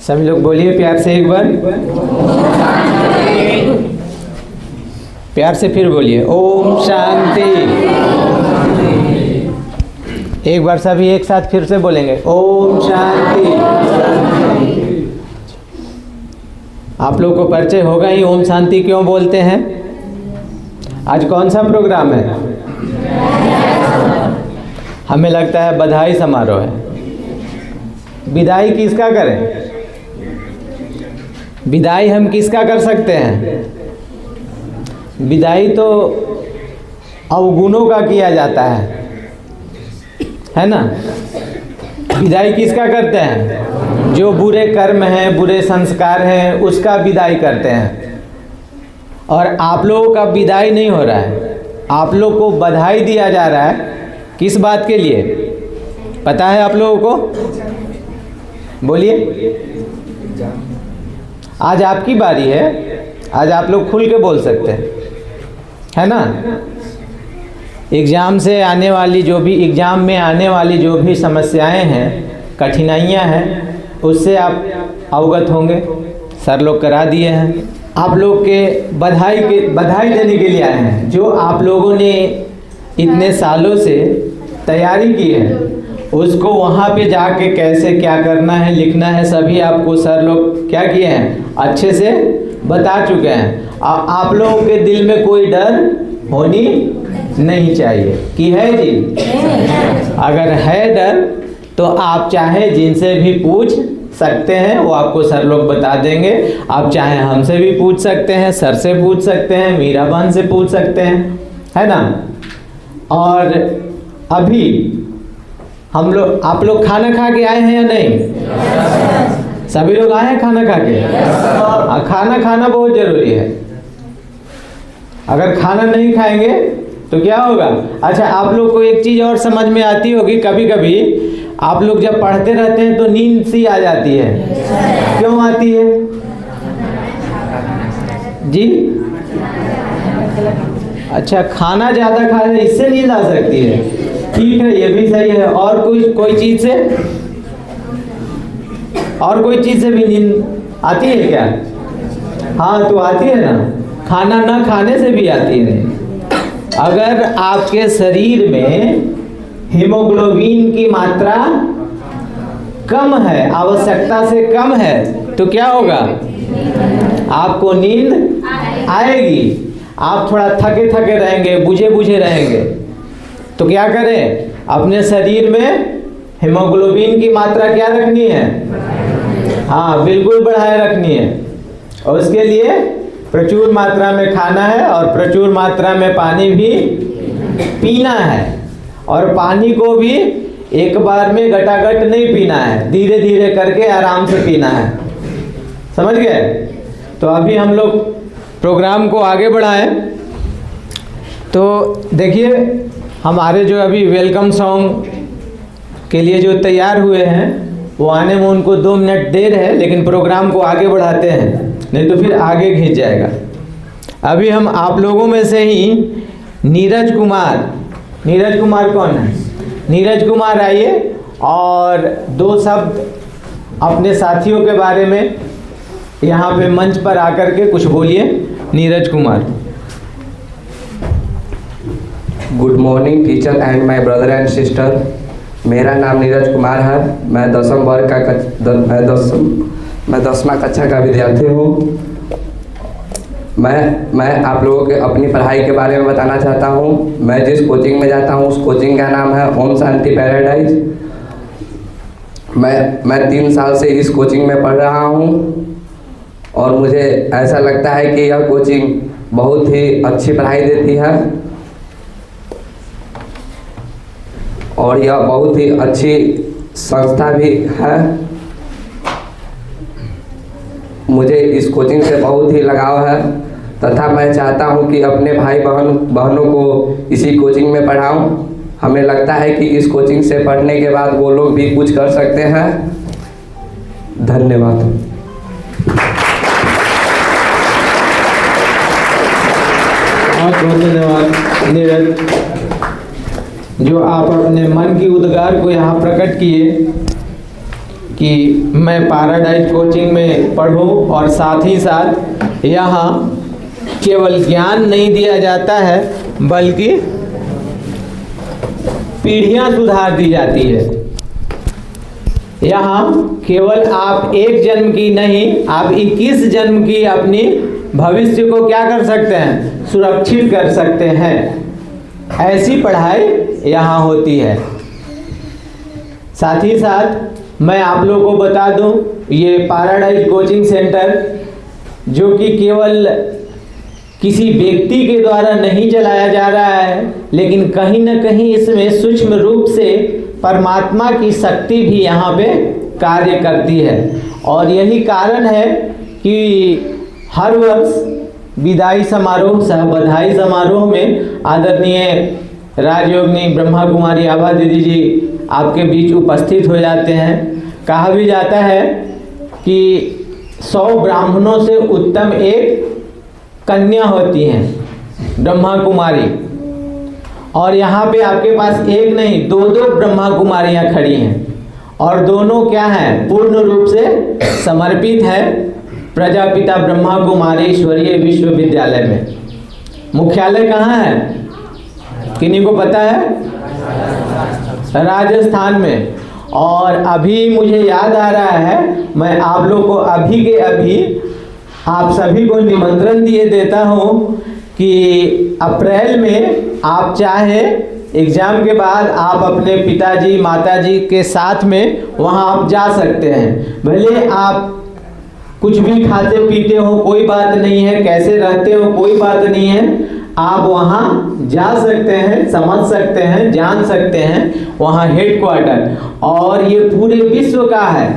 सभी लोग बोलिए प्यार से एक बार, प्यार से फिर बोलिए ओम शांति। एक बार सभी एक साथ फिर से बोलेंगे ओम शांति। आप लोगों को परिचय होगा ही ओम शांति क्यों बोलते हैं। आज कौन सा प्रोग्राम है? हमें लगता है बधाई समारोह है। विदाई किसका करें? विदाई हम किसका कर सकते हैं? विदाई तो अवगुणों का किया जाता है ना। विदाई किसका करते हैं? जो बुरे कर्म हैं, बुरे संस्कार हैं, उसका विदाई करते हैं। और आप लोगों का विदाई नहीं हो रहा है, आप लोग को बधाई दिया जा रहा है। किस बात के लिए पता है आप लोगों को? बोलिए। आज आपकी बारी है, आज आप लोग खुल के बोल सकते हैं, है ना। एग्ज़ाम में आने वाली जो भी समस्याएं हैं, कठिनाइयां हैं, उससे आप अवगत होंगे। सर लोग करा दिए हैं। आप लोग के बधाई देने के लिए आए हैं। जो आप लोगों ने इतने सालों से तैयारी की है, उसको वहाँ पे जाके कैसे क्या करना है, लिखना है, सभी आपको सर लोग क्या किए हैं, अच्छे से बता चुके हैं। आप लोगों के दिल में कोई डर होनी नहीं चाहिए कि है जी। अगर है डर तो आप चाहे जिनसे भी पूछ सकते हैं, वो आपको सर लोग बता देंगे। आप चाहे हमसे भी पूछ सकते हैं, सर से पूछ सकते हैं, मीरा बहन से पूछ सकते हैं, है ना। और अभी आप लोग खाना खा के आए हैं या नहीं? सभी लोग आए हैं खाना खा के? खाना खाना बहुत जरूरी है। अगर खाना नहीं खाएंगे तो क्या होगा? अच्छा, आप लोग को एक चीज़ और समझ में आती होगी, कभी कभी आप लोग जब पढ़ते रहते हैं तो नींद सी आ जाती है। क्यों आती है जी? अच्छा, खाना ज़्यादा खा रहे इससे नींद आ सकती है। ठीक है, ये भी सही है। और कोई चीज़ से भी नींद आती है क्या? हाँ, तो आती है ना। खाना ना खाने से भी आती है। अगर आपके शरीर में हीमोग्लोबिन की मात्रा कम है, आवश्यकता से कम है, तो क्या होगा? आपको नींद आएगी। आप थोड़ा थके थके रहेंगे, बुझे रहेंगे। तो क्या करें? अपने शरीर में हीमोग्लोबिन की मात्रा क्या रखनी है? हाँ, बिल्कुल बढ़ाए रखनी है। और उसके लिए प्रचुर मात्रा में खाना है और प्रचुर मात्रा में पानी भी पीना है। और पानी को भी एक बार में गटागट नहीं पीना है, धीरे धीरे करके आराम से पीना है। समझ गए? तो अभी हम लोग प्रोग्राम को आगे बढ़ाएं। तो देखिए, हमारे जो अभी वेलकम सॉन्ग के लिए जो तैयार हुए हैं, वो आने में उनको 2 मिनट देर है, लेकिन प्रोग्राम को आगे बढ़ाते हैं, नहीं तो फिर आगे खींच जाएगा। अभी हम आप लोगों में से ही नीरज कुमार कौन है? नीरज कुमार आइए और 2 शब्द अपने साथियों के बारे में यहाँ पे मंच पर आकर के कुछ बोलिए। Neeraj Kumar. Good morning teacher and my brother and sister. मेरा नाम नीरज कुमार है। मैं 10वीं कक्षा का विद्यार्थी हूँ। मैं आप लोगों के अपनी पढ़ाई के बारे में बताना चाहता हूँ। मैं जिस कोचिंग में जाता हूँ, उस कोचिंग का नाम है ओम शांति पैराडाइज। मैं 3 साल से इस कोचिंग में पढ़ रहा हूँ और मुझे ऐसा लगता है कि यह कोचिंग बहुत ही अच्छी पढ़ाई देती है और यह बहुत ही अच्छी संस्था भी है। मुझे इस कोचिंग से बहुत ही लगाव है तथा मैं चाहता हूं कि अपने भाई बहनों को इसी कोचिंग में पढ़ाऊं। हमें लगता है कि इस कोचिंग से पढ़ने के बाद वो लोग भी कुछ कर सकते हैं। धन्यवाद। बहुत धन्यवाद नीरज, जो आप अपने मन की उद्गार को यहाँ प्रकट किए। कि मैं पैराडाइज कोचिंग में पढ़ूं और साथ ही साथ यहाँ केवल ज्ञान नहीं दिया जाता है बल्कि पीढ़ियां सुधार दी जाती है। यहाँ केवल आप एक जन्म की नहीं, आप 21 जन्म की अपनी भविष्य को क्या कर सकते हैं, सुरक्षित कर सकते हैं। ऐसी पढ़ाई यहाँ होती है। साथ ही साथ मैं आप लोगों को बता दूं, ये पैराडाइज कोचिंग सेंटर जो कि केवल किसी व्यक्ति के द्वारा नहीं चलाया जा रहा है, लेकिन कहीं न कहीं इसमें सूक्ष्म रूप से परमात्मा की शक्ति भी यहाँ पे कार्य करती है। और यही कारण है कि हर वर्ष विदाई समारोह सह बधाई समारोह में आदरणीय राजयोगिनी ब्रह्मा कुमारी आभा दीदी जी आपके बीच उपस्थित हो जाते हैं। कहा भी जाता है कि 100 ब्राह्मणों से उत्तम एक कन्या होती हैं ब्रह्मा कुमारी, और यहाँ पे आपके पास एक नहीं 2-2 ब्रह्मा कुमारियाँ खड़ी हैं, और दोनों क्या हैं, पूर्ण रूप से समर्पित है प्रजापिता ब्रह्मा कुमारी ईश्वरीय विश्वविद्यालय में। मुख्यालय कहाँ है, किन्हीं को पता है? राजस्थान में। और अभी मुझे याद आ रहा है, मैं आप लोग को अभी के अभी आप सभी को निमंत्रण दिए देता हूँ कि अप्रैल में आप चाहे एग्ज़ाम के बाद आप अपने पिताजी माताजी के साथ में वहाँ आप जा सकते हैं। भले आप कुछ भी खाते पीते हो कोई बात नहीं है, कैसे रहते हो कोई बात नहीं है, आप वहाँ जा सकते हैं, समझ सकते हैं, जान सकते हैं। वहाँ हेडक्वार्टर और ये पूरे विश्व का है,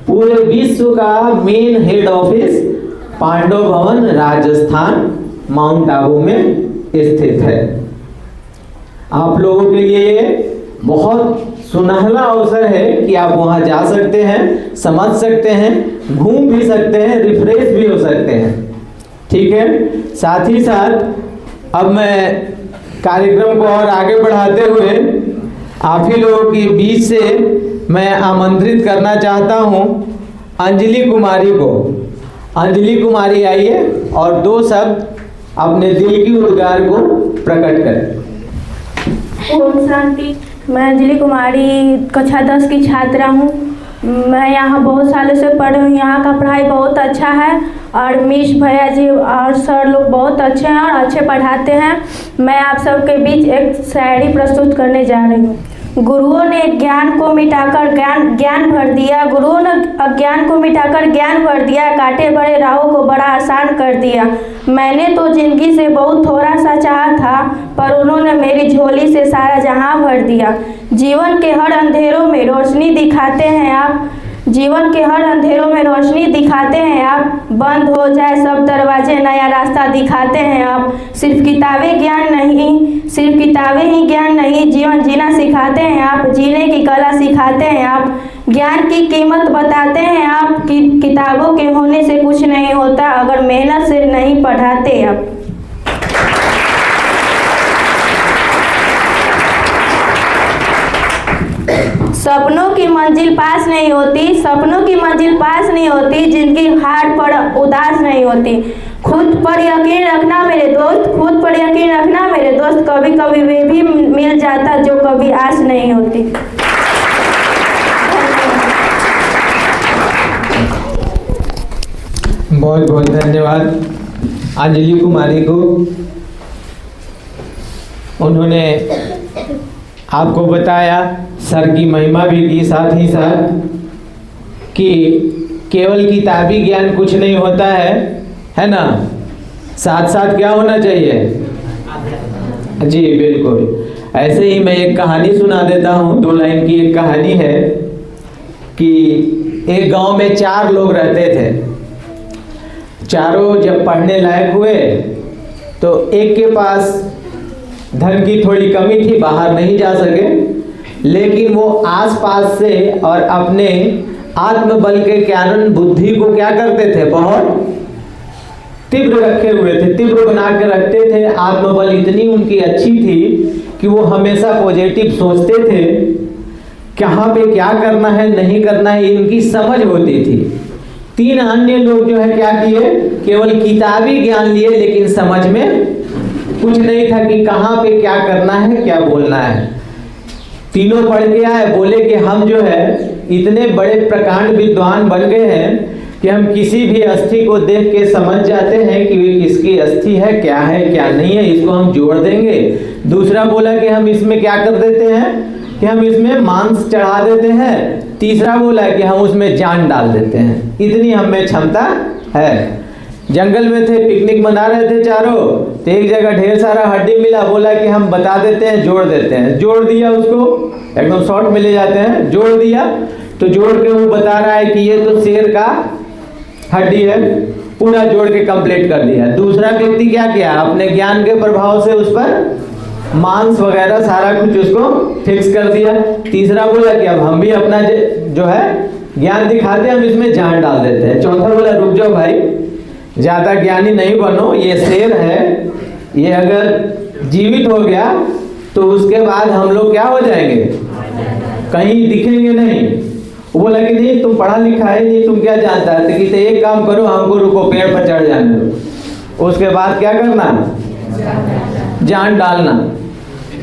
पूरे विश्व का मेन हेड ऑफिस पांडव भवन राजस्थान माउंट आबू में स्थित है। आप लोगों के लिए बहुत सुनहरा अवसर है कि आप वहाँ जा सकते हैं, समझ सकते हैं, घूम भी सकते हैं, रिफ्रेश भी हो सकते हैं। ठीक है। साथ ही साथ अब मैं कार्यक्रम को और आगे बढ़ाते हुए आप ही लोगों के बीच से मैं आमंत्रित करना चाहता हूँ अंजलि कुमारी को। अंजलि कुमारी आइए और 2 शब्द अपने दिल की उद्गार को प्रकट करें। ओम शांति। मैं अंजलि कुमारी कक्षा 10 की छात्रा हूँ। मैं यहाँ बहुत सालों से पढ़ रही हूँ। यहाँ का पढ़ाई बहुत अच्छा है और मिस भैया जी और सर लोग बहुत अच्छे हैं और अच्छे पढ़ाते हैं। मैं आप सबके बीच एक शायरी प्रस्तुत करने जा रही हूँ। गुरुओं ने ज्ञान को मिटाकर ज्ञान भर दिया, गुरुओं ने अज्ञान को मिटाकर ज्ञान भर दिया, काटे बड़े राहों को बड़ा आसान कर दिया। मैंने तो जिंदगी से बहुत थोड़ा सा चाहा था, पर उन्होंने मेरी झोली से सारा जहां भर दिया। जीवन के हर अंधेरों में रोशनी दिखाते हैं आप, जीवन के हर अंधेरों में रोशनी दिखाते हैं आप। बंद हो जाए सब दरवाजे नया रास्ता दिखाते हैं आप। सिर्फ किताबें ज्ञान नहीं, सिर्फ किताबें ही ज्ञान नहीं, जीवन जीना सिखाते हैं आप, जीने की कला सिखाते हैं आप। ज्ञान की कीमत बताते हैं आप कि किताबों के होने से कुछ नहीं होता अगर मेहनत से नहीं पढ़ाते आप। सपनों की मंजिल पास नहीं होती, सपनों की मंजिल पास नहीं होती, जिनकी हार पर उदास नहीं होती। खुद पर यकीन रखना मेरे दोस्त, खुद पर यकीन रखना मेरे दोस्त, कभी कभी वे भी मिल जाता जो कभी आस नहीं होती। बहुत बहुत धन्यवाद अंजलि कुमारी को। उन्होंने आपको बताया, सर की महिमा भी की, साथ ही साथ कि केवल किताबी ज्ञान कुछ नहीं होता है ना, साथ साथ क्या होना चाहिए? जी बिल्कुल। ऐसे ही मैं एक कहानी सुना देता हूँ, 2 लाइन की एक कहानी है कि एक गांव में 4 लोग रहते थे। चारों जब पढ़ने लायक हुए तो एक के पास धन की थोड़ी कमी थी, बाहर नहीं जा सके, लेकिन वो आसपास से और अपने आत्मबल के कारण बुद्धि को क्या करते थे, बहुत तीव्र रखे हुए थे, तीव्र बना के रखते थे। आत्मबल इतनी उनकी अच्छी थी कि वो हमेशा पॉजिटिव सोचते थे। कहाँ पे क्या करना है नहीं करना है इनकी समझ होती थी। 3 अन्य लोग जो है क्या किए, केवल किताबी ज्ञान लिए, लेकिन समझ में कुछ नहीं था कि कहाँ पे क्या करना है क्या बोलना है। तीनों पढ़ के आए, बोले कि हम जो है इतने बड़े प्रकांड विद्वान बन गए हैं कि हम किसी भी अस्थि को देख के समझ जाते हैं कि वे किसकी अस्थि है क्या नहीं है, इसको हम जोड़ देंगे। दूसरा बोला कि हम इसमें क्या कर देते हैं कि हम इसमें मांस चढ़ा देते हैं। तीसरा बोला कि हम उसमें जान डाल देते हैं। इतनी हम में क्षमता है। जंगल में थे, पिकनिक मना रहे थे चारों, तो एक जगह ढेर सारा हड्डी मिला, बोला कि हम बता देते हैं, जोड़ देते हैं। जोड़ दिया, उसको एकदम शॉर्ट में ले जाते हैं, जोड़ दिया। तो जोड़ के वो बता रहा है कि ये तो शेर का हड्डी है, पूरा जोड़ के कंप्लीट कर दिया। दूसरा व्यक्ति क्या किया, अपने ज्ञान के प्रभाव से उस पर मांस वगैरह सारा कुछ उसको फिक्स कर दिया। तीसरा बोला कि अब हम भी अपना जो है ज्ञान दिखाते हैं, हम इसमें जान डाल देते हैं। चौथा बोला रुक जाओ भाई, ज्यादा ज्ञानी नहीं बनो, ये शेर है, ये अगर जीवित हो गया तो उसके बाद हम लोग क्या हो जाएंगे, कहीं दिखेंगे नहीं। वो बोला कि नहीं तुम पढ़ा लिखा है नहीं, तुम क्या जानता है, तो एक काम करो, हमको रुको पेड़ पर चढ़ जाने दो। उसके बाद क्या करना, जान डालना।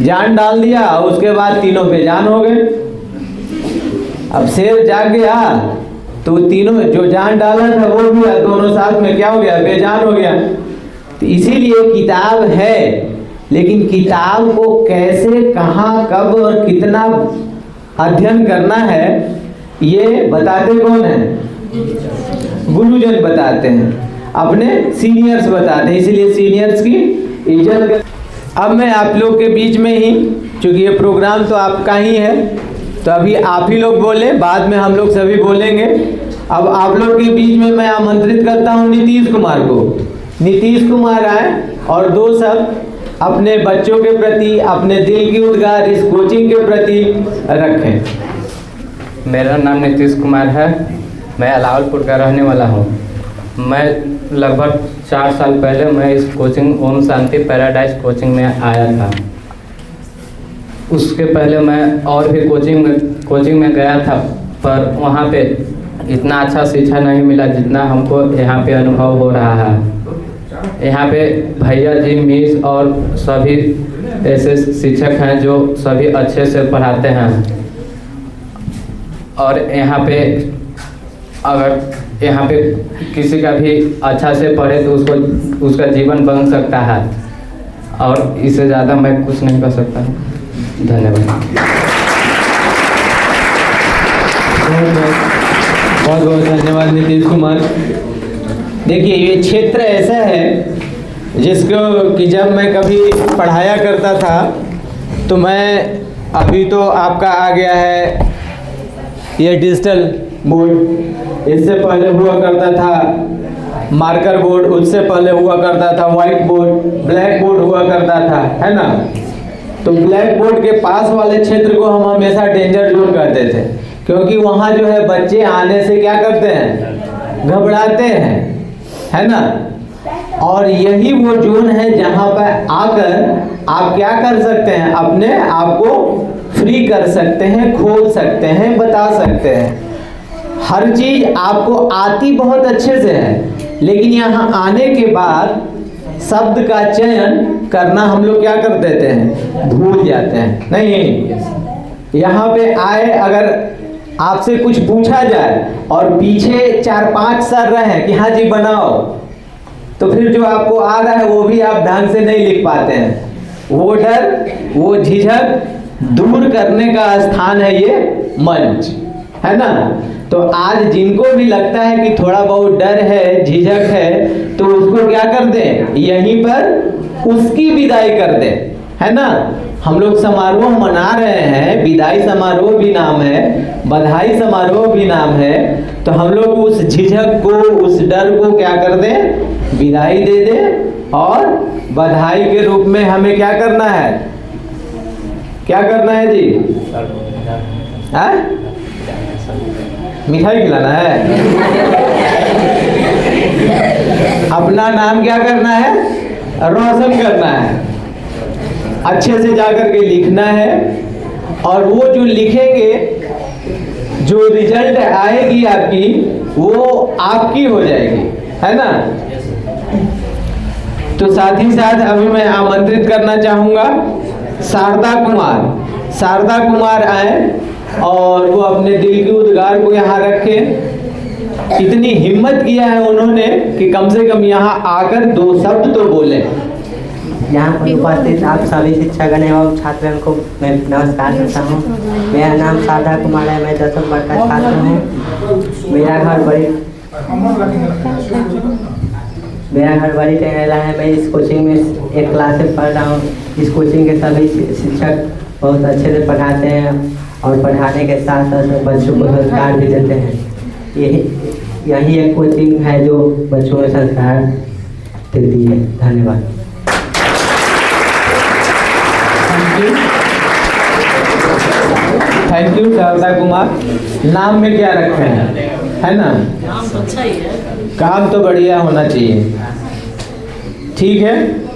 जान डाल दिया, उसके बाद तीनों बेजान हो गए। अब शेर जाग गया तो तीनों जो जान डाला था वो भी दोनों साथ में क्या हो गया, बेजान हो गया। तो इसीलिए किताब है, लेकिन किताब को कैसे, कहाँ, कब और कितना अध्ययन करना है ये बताते कौन है, गुरुजन बताते हैं, अपने सीनियर्स बताते हैं। इसीलिए सीनियर्स की इज्जत कर। अब मैं आप लोग के बीच में ही, क्योंकि ये प्रोग्राम तो आपका ही है, तो अभी आप ही लोग बोले, बाद में हम लोग सभी बोलेंगे। अब आप लोग के बीच में मैं आमंत्रित करता हूँ नीतीश कुमार को। नीतीश कुमार आए और 2 शब्द अपने बच्चों के प्रति, अपने दिल की उद्गार इस कोचिंग के प्रति रखें। मेरा नाम नीतीश कुमार है, मैं अलावलपुर का रहने वाला हूँ। मैं लगभग 4 साल पहले मैं इस coaching Om Shanti paradise coaching में आया था। उसके पहले मैं और भी कोचिंग में गया था, पर वहाँ पे इतना अच्छा शिक्षा नहीं मिला जितना हमको यहाँ पे अनुभव हो रहा है। यहाँ पे भैया जी, मिस और सभी ऐसे शिक्षक हैं जो सभी अच्छे से पढ़ाते हैं। और यहाँ पे अगर यहाँ पे किसी का भी अच्छा से पढ़े तो उसका जीवन बन सकता है, और इससे ज़्यादा मैं कुछ नहीं कर सकता। धन्यवाद। बहुत बहुत धन्यवाद नीतीश कुमार। देखिए ये क्षेत्र ऐसा है जिसको कि जब मैं कभी पढ़ाया करता था तो मैं, अभी तो आपका आ गया है ये डिजिटल बोर्ड, इससे पहले हुआ करता था मार्कर बोर्ड, उससे पहले हुआ करता था व्हाइट बोर्ड, ब्लैक बोर्ड हुआ करता था, है ना। तो ब्लैक बोर्ड के पास वाले क्षेत्र को हम हमेशा डेंजर जोन कहते थे, क्योंकि वहाँ जो है बच्चे आने से क्या करते हैं, घबराते हैं, है ना। और यही वो जोन है जहाँ पर आकर आप क्या कर सकते हैं, अपने आप को फ्री कर सकते हैं, खोल सकते हैं, बता सकते हैं। हर चीज आपको आती बहुत अच्छे से है, लेकिन यहाँ आने के बाद शब्द का चयन करना हम लोग क्या कर देते हैं, भूल जाते हैं। नहीं, यहाँ पे आए, अगर आपसे कुछ पूछा जाए और पीछे 4-5 सर रहे कि हाँ जी बनाओ, तो फिर जो आपको आ रहा है वो भी आप ढंग से नहीं लिख पाते हैं। वो डर, वो झिझक दूर करने का स्थान है ये मंच, है ना। तो आज जिनको भी लगता है कि थोड़ा बहुत डर है, झिझक है, तो उसको क्या कर दें, यहीं पर उसकी विदाई कर दें, है ना। हम लोग समारोह मना रहे हैं, विदाई समारोह भी नाम है, बधाई समारोह भी नाम है, तो हम लोग उस झिझक को, उस डर को क्या कर दें, विदाई दे दें, और बधाई के रूप में हमें क्या करना है, क्या करना है जी, मिठाई खिलाना है। अपना नाम क्या करना है, रोशन करना है, अच्छे से जाकर के लिखना है। और वो जो लिखेंगे जो रिजल्ट आएगी आपकी वो आपकी हो जाएगी, है ना। तो साथ ही साथ अभी मैं आमंत्रित करना चाहूंगा शारदा कुमार। शारदा कुमार आए और वो अपने दिल के उद्गार को यहाँ रखे। इतनी हिम्मत किया है उन्होंने कि कम से कम यहाँ आकर 2 शब्द तो बोले। यहाँ पर उपस्थित आप सभी शिक्षकगण एवं छात्रों को मैं नमस्कार करता हूँ। मेरा नाम शारदा कुमार है, मैं 10वीं वर्ग का छात्र हूँ। मेरा घर बड़ी टेंगरेला है। मैं इस कोचिंग में 1 क्लास से पढ़ रहा हूँ। इस कोचिंग के सभी शिक्षक बहुत अच्छे से पढ़ाते हैं और पढ़ाने के साथ साथ बच्चों को संस्कार भी देते हैं। यही एक कोचिंग है जो बच्चों में संस्कार देती है। धन्यवाद। Thank you Sharda Kumar. नाम में क्या रखे हैं, है ना। काम तो बढ़िया होना चाहिए। ठीक है,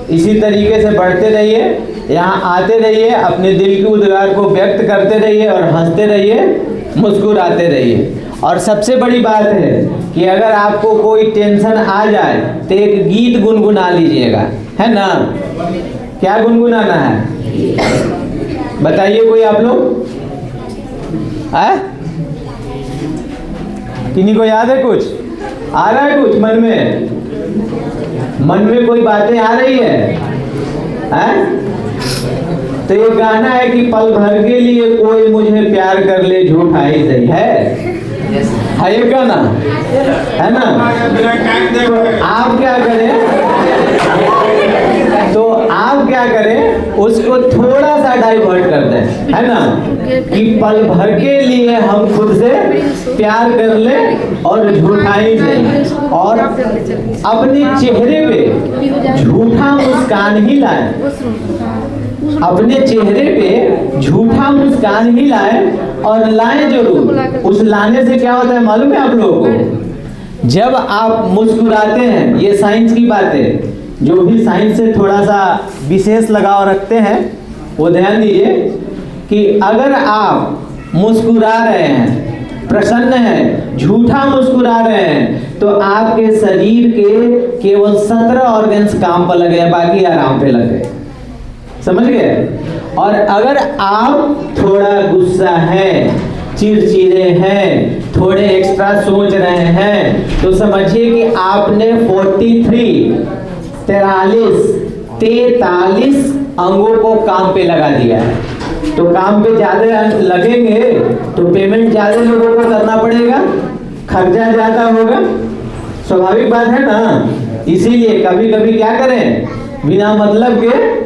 इसी तरीके से बढ़ते रहिए, यहाँ आते रहिए, अपने दिल के उद्गार को व्यक्त करते रहिए और हंसते रहिए, मुस्कुराते रहिए। और सबसे बड़ी बात है कि अगर आपको कोई टेंशन आ जाए तो एक गीत गुनगुना लीजिएगा, है ना। क्या गुनगुनाना है बताइए कोई आप लोग। किन्हीं को याद है, कुछ आ रहा है, कुछ मन में कोई बातें आ रही है? तो ये गाना है कि पल भर के लिए कोई मुझे प्यार कर ले, झूठा ही सही है ये गाना, है ना। तो आप क्या करें, उसको थोड़ा सा डाइवर्ट कर दें, है ना, कि पल भर के लिए हम खुद से प्यार कर ले और झूठा ही सही, और अपने चेहरे पे झूठा मुस्कान ही लाए। अपने चेहरे पे झूठा मुस्कान ही लाए और लाएं जरूर। उस लाने से क्या होता है मालूम है आप लोगों को? जब आप मुस्कुराते हैं, ये साइंस की बात है, जो भी साइंस से थोड़ा सा विशेष लगाव रखते हैं वो ध्यान दीजिए कि अगर आप मुस्कुरा रहे हैं, प्रसन्न हैं, झूठा मुस्कुरा रहे हैं, तो आपके शरीर के केवल 17 ऑर्गन्स काम पर लगे हैं, बाकी आराम पे लगे। समझ गए? और अगर आप थोड़ा गुस्सा है, चिड़चिड़े हैं, थोड़े एक्स्ट्रा सोच रहे हैं, तो समझिए कि आपने 43 अंगों को काम पे लगा दिया है। तो काम पे ज्यादा लगेंगे तो पेमेंट ज्यादा लोगों को करना पड़ेगा, खर्चा ज्यादा होगा, स्वाभाविक बात है ना। इसीलिए कभी कभी क्या करें, बिना मतलब के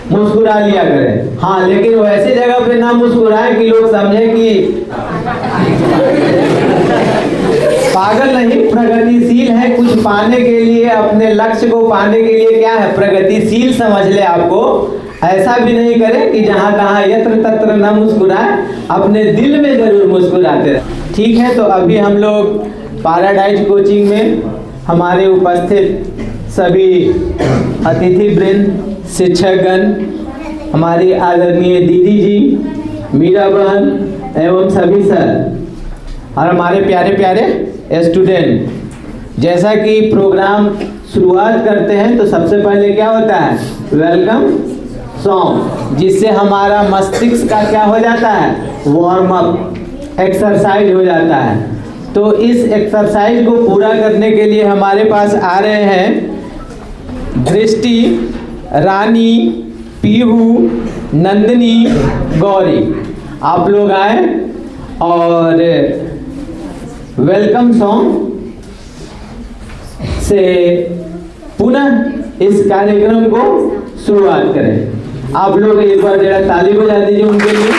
मुस्कुरा लिया करें। हाँ, लेकिन वो ऐसी जगह पे ना मुस्कुराए कि लोग समझे कि पागल नहीं, प्रगतिशील है। कुछ पाने के लिए, अपने लक्ष्य को पाने के लिए क्या है, प्रगतिशील समझ ले आपको। ऐसा भी नहीं करें कि जहाँ तहाँ यत्र तत्र ना मुस्कुराए, अपने दिल में जरूर मुस्कुराते रहे। ठीक है, तो अभी हम लोग पैराडाइज कोचिंग में हमारे उपस्थित सभी अतिथि वृंद, शिक्षकगण, हमारी आदरणीय दीदी जी, मीरा बहन एवं सभी सर और हमारे प्यारे प्यारे स्टूडेंट, जैसा कि प्रोग्राम शुरुआत करते हैं तो सबसे पहले क्या होता है, वेलकम सॉन्ग, जिससे हमारा मस्तिष्क का क्या हो जाता है, वार्म अप, एक्सरसाइज हो जाता है। तो इस एक्सरसाइज को पूरा करने के लिए हमारे पास आ रहे हैं दृष्टि, रानी, पीहू, नंदिनी, गौरी। आप लोग आए और वेलकम सॉन्ग से पुनः इस कार्यक्रम को शुरुआत करें। आप लोग एक बार जरा ताली बजा दीजिए उनके लिए।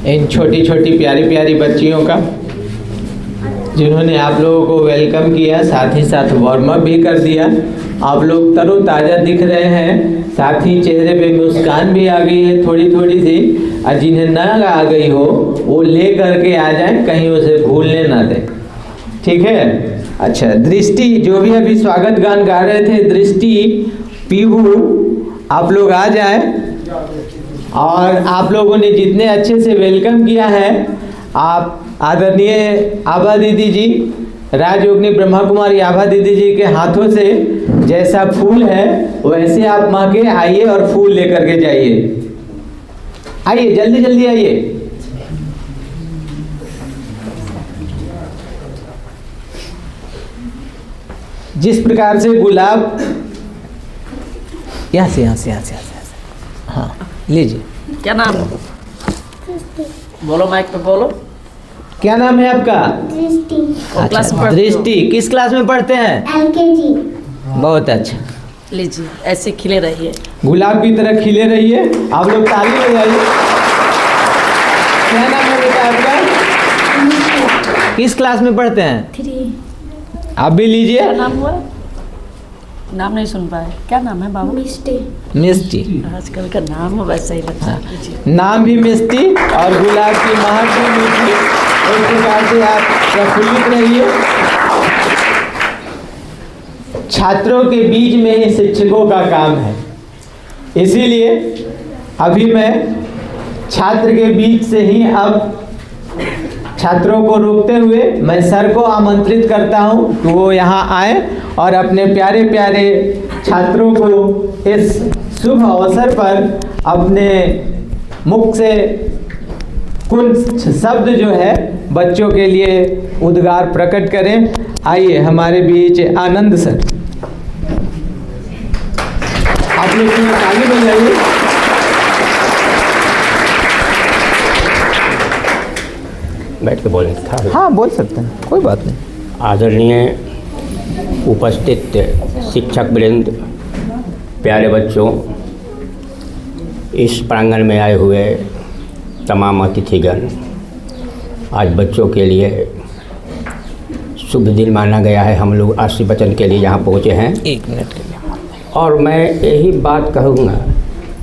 इन छोटी छोटी प्यारी प्यारी बच्चियों का, जिन्होंने आप लोगों को वेलकम किया, साथ ही साथ वार्म अप भी कर दिया। आप लोग तरोताज़ा दिख रहे हैं, साथ ही चेहरे पे मुस्कान भी आ गई है थोड़ी थोड़ी सी। और जिन्हें न आ गई हो वो ले करके आ जाए, कहीं उसे भूलने ना दें, ठीक है। अच्छा, दृष्टि जो भी अभी स्वागत गान गा रहे थे, दृष्टि, पीहू, आप लोग आ जाए। और आप लोगों ने जितने अच्छे से वेलकम किया है, आप आदरणीय आभा दीदी जी, राजयोगिनी ब्रह्मा कुमारी आभा दीदी जी के हाथों से जैसा फूल है वैसे आप माँ के आइए और फूल लेकर के जाइए। आइए, जल्दी जल्दी आइए। जिस प्रकार से गुलाब, यहाँ से हाँ लीजिए। क्या नाम है? बोलो, माइक पे बोलो। क्या नाम है आपका? दृष्टि। कौन क्लास में पढ़ते हो? दृष्टि। किस क्लास में पढ़ते हैं? LKG। बहुत अच्छा। लीजिए, ऐसे खिले रहिए। गुलाब की तरह खिले रहिए। आप लोग ताली बजाइए। क्या नाम है बेटा आपका? किस क्लास में पढ़ते हैं? 3। आप भी लीजिए। क्या नाम हुआ? नाम नहीं सुन पाए। क्या नाम है बाबू? मिष्टी। मिष्टी। आजकल का नाम वैसा ही लगता है। लीजिए। नाम भी मिष्टी और गुलाब की महक भी मीठी। एक प्रकार से आप प्रफुल्लित रहिए। छात्रों के बीच में ही शिक्षकों का काम है, इसीलिए अभी मैं छात्र के बीच से ही अब छात्रों को रोकते हुए मैं सर को आमंत्रित करता हूं कि वो यहाँ आए और अपने प्यारे प्यारे छात्रों को इस शुभ अवसर पर अपने मुख से कुछ शब्द जो है बच्चों के लिए उद्गार प्रकट करें। आइए हमारे बीच आनंद सर, आप लोग ताली बजाइए। बैठ के बोलेंगे था। हाँ बोल सकते हैं, कोई बात नहीं। आदरणीय उपस्थित शिक्षक वृंद, प्यारे बच्चों, इस प्रांगण में आए हुए तमाम अतिथिगण, आज बच्चों के लिए शुभ दिन माना गया है। हम लोग आशीर्वचन के लिए यहाँ पहुँचे हैं। 1 मिनट के लिए। और मैं यही बात कहूँगा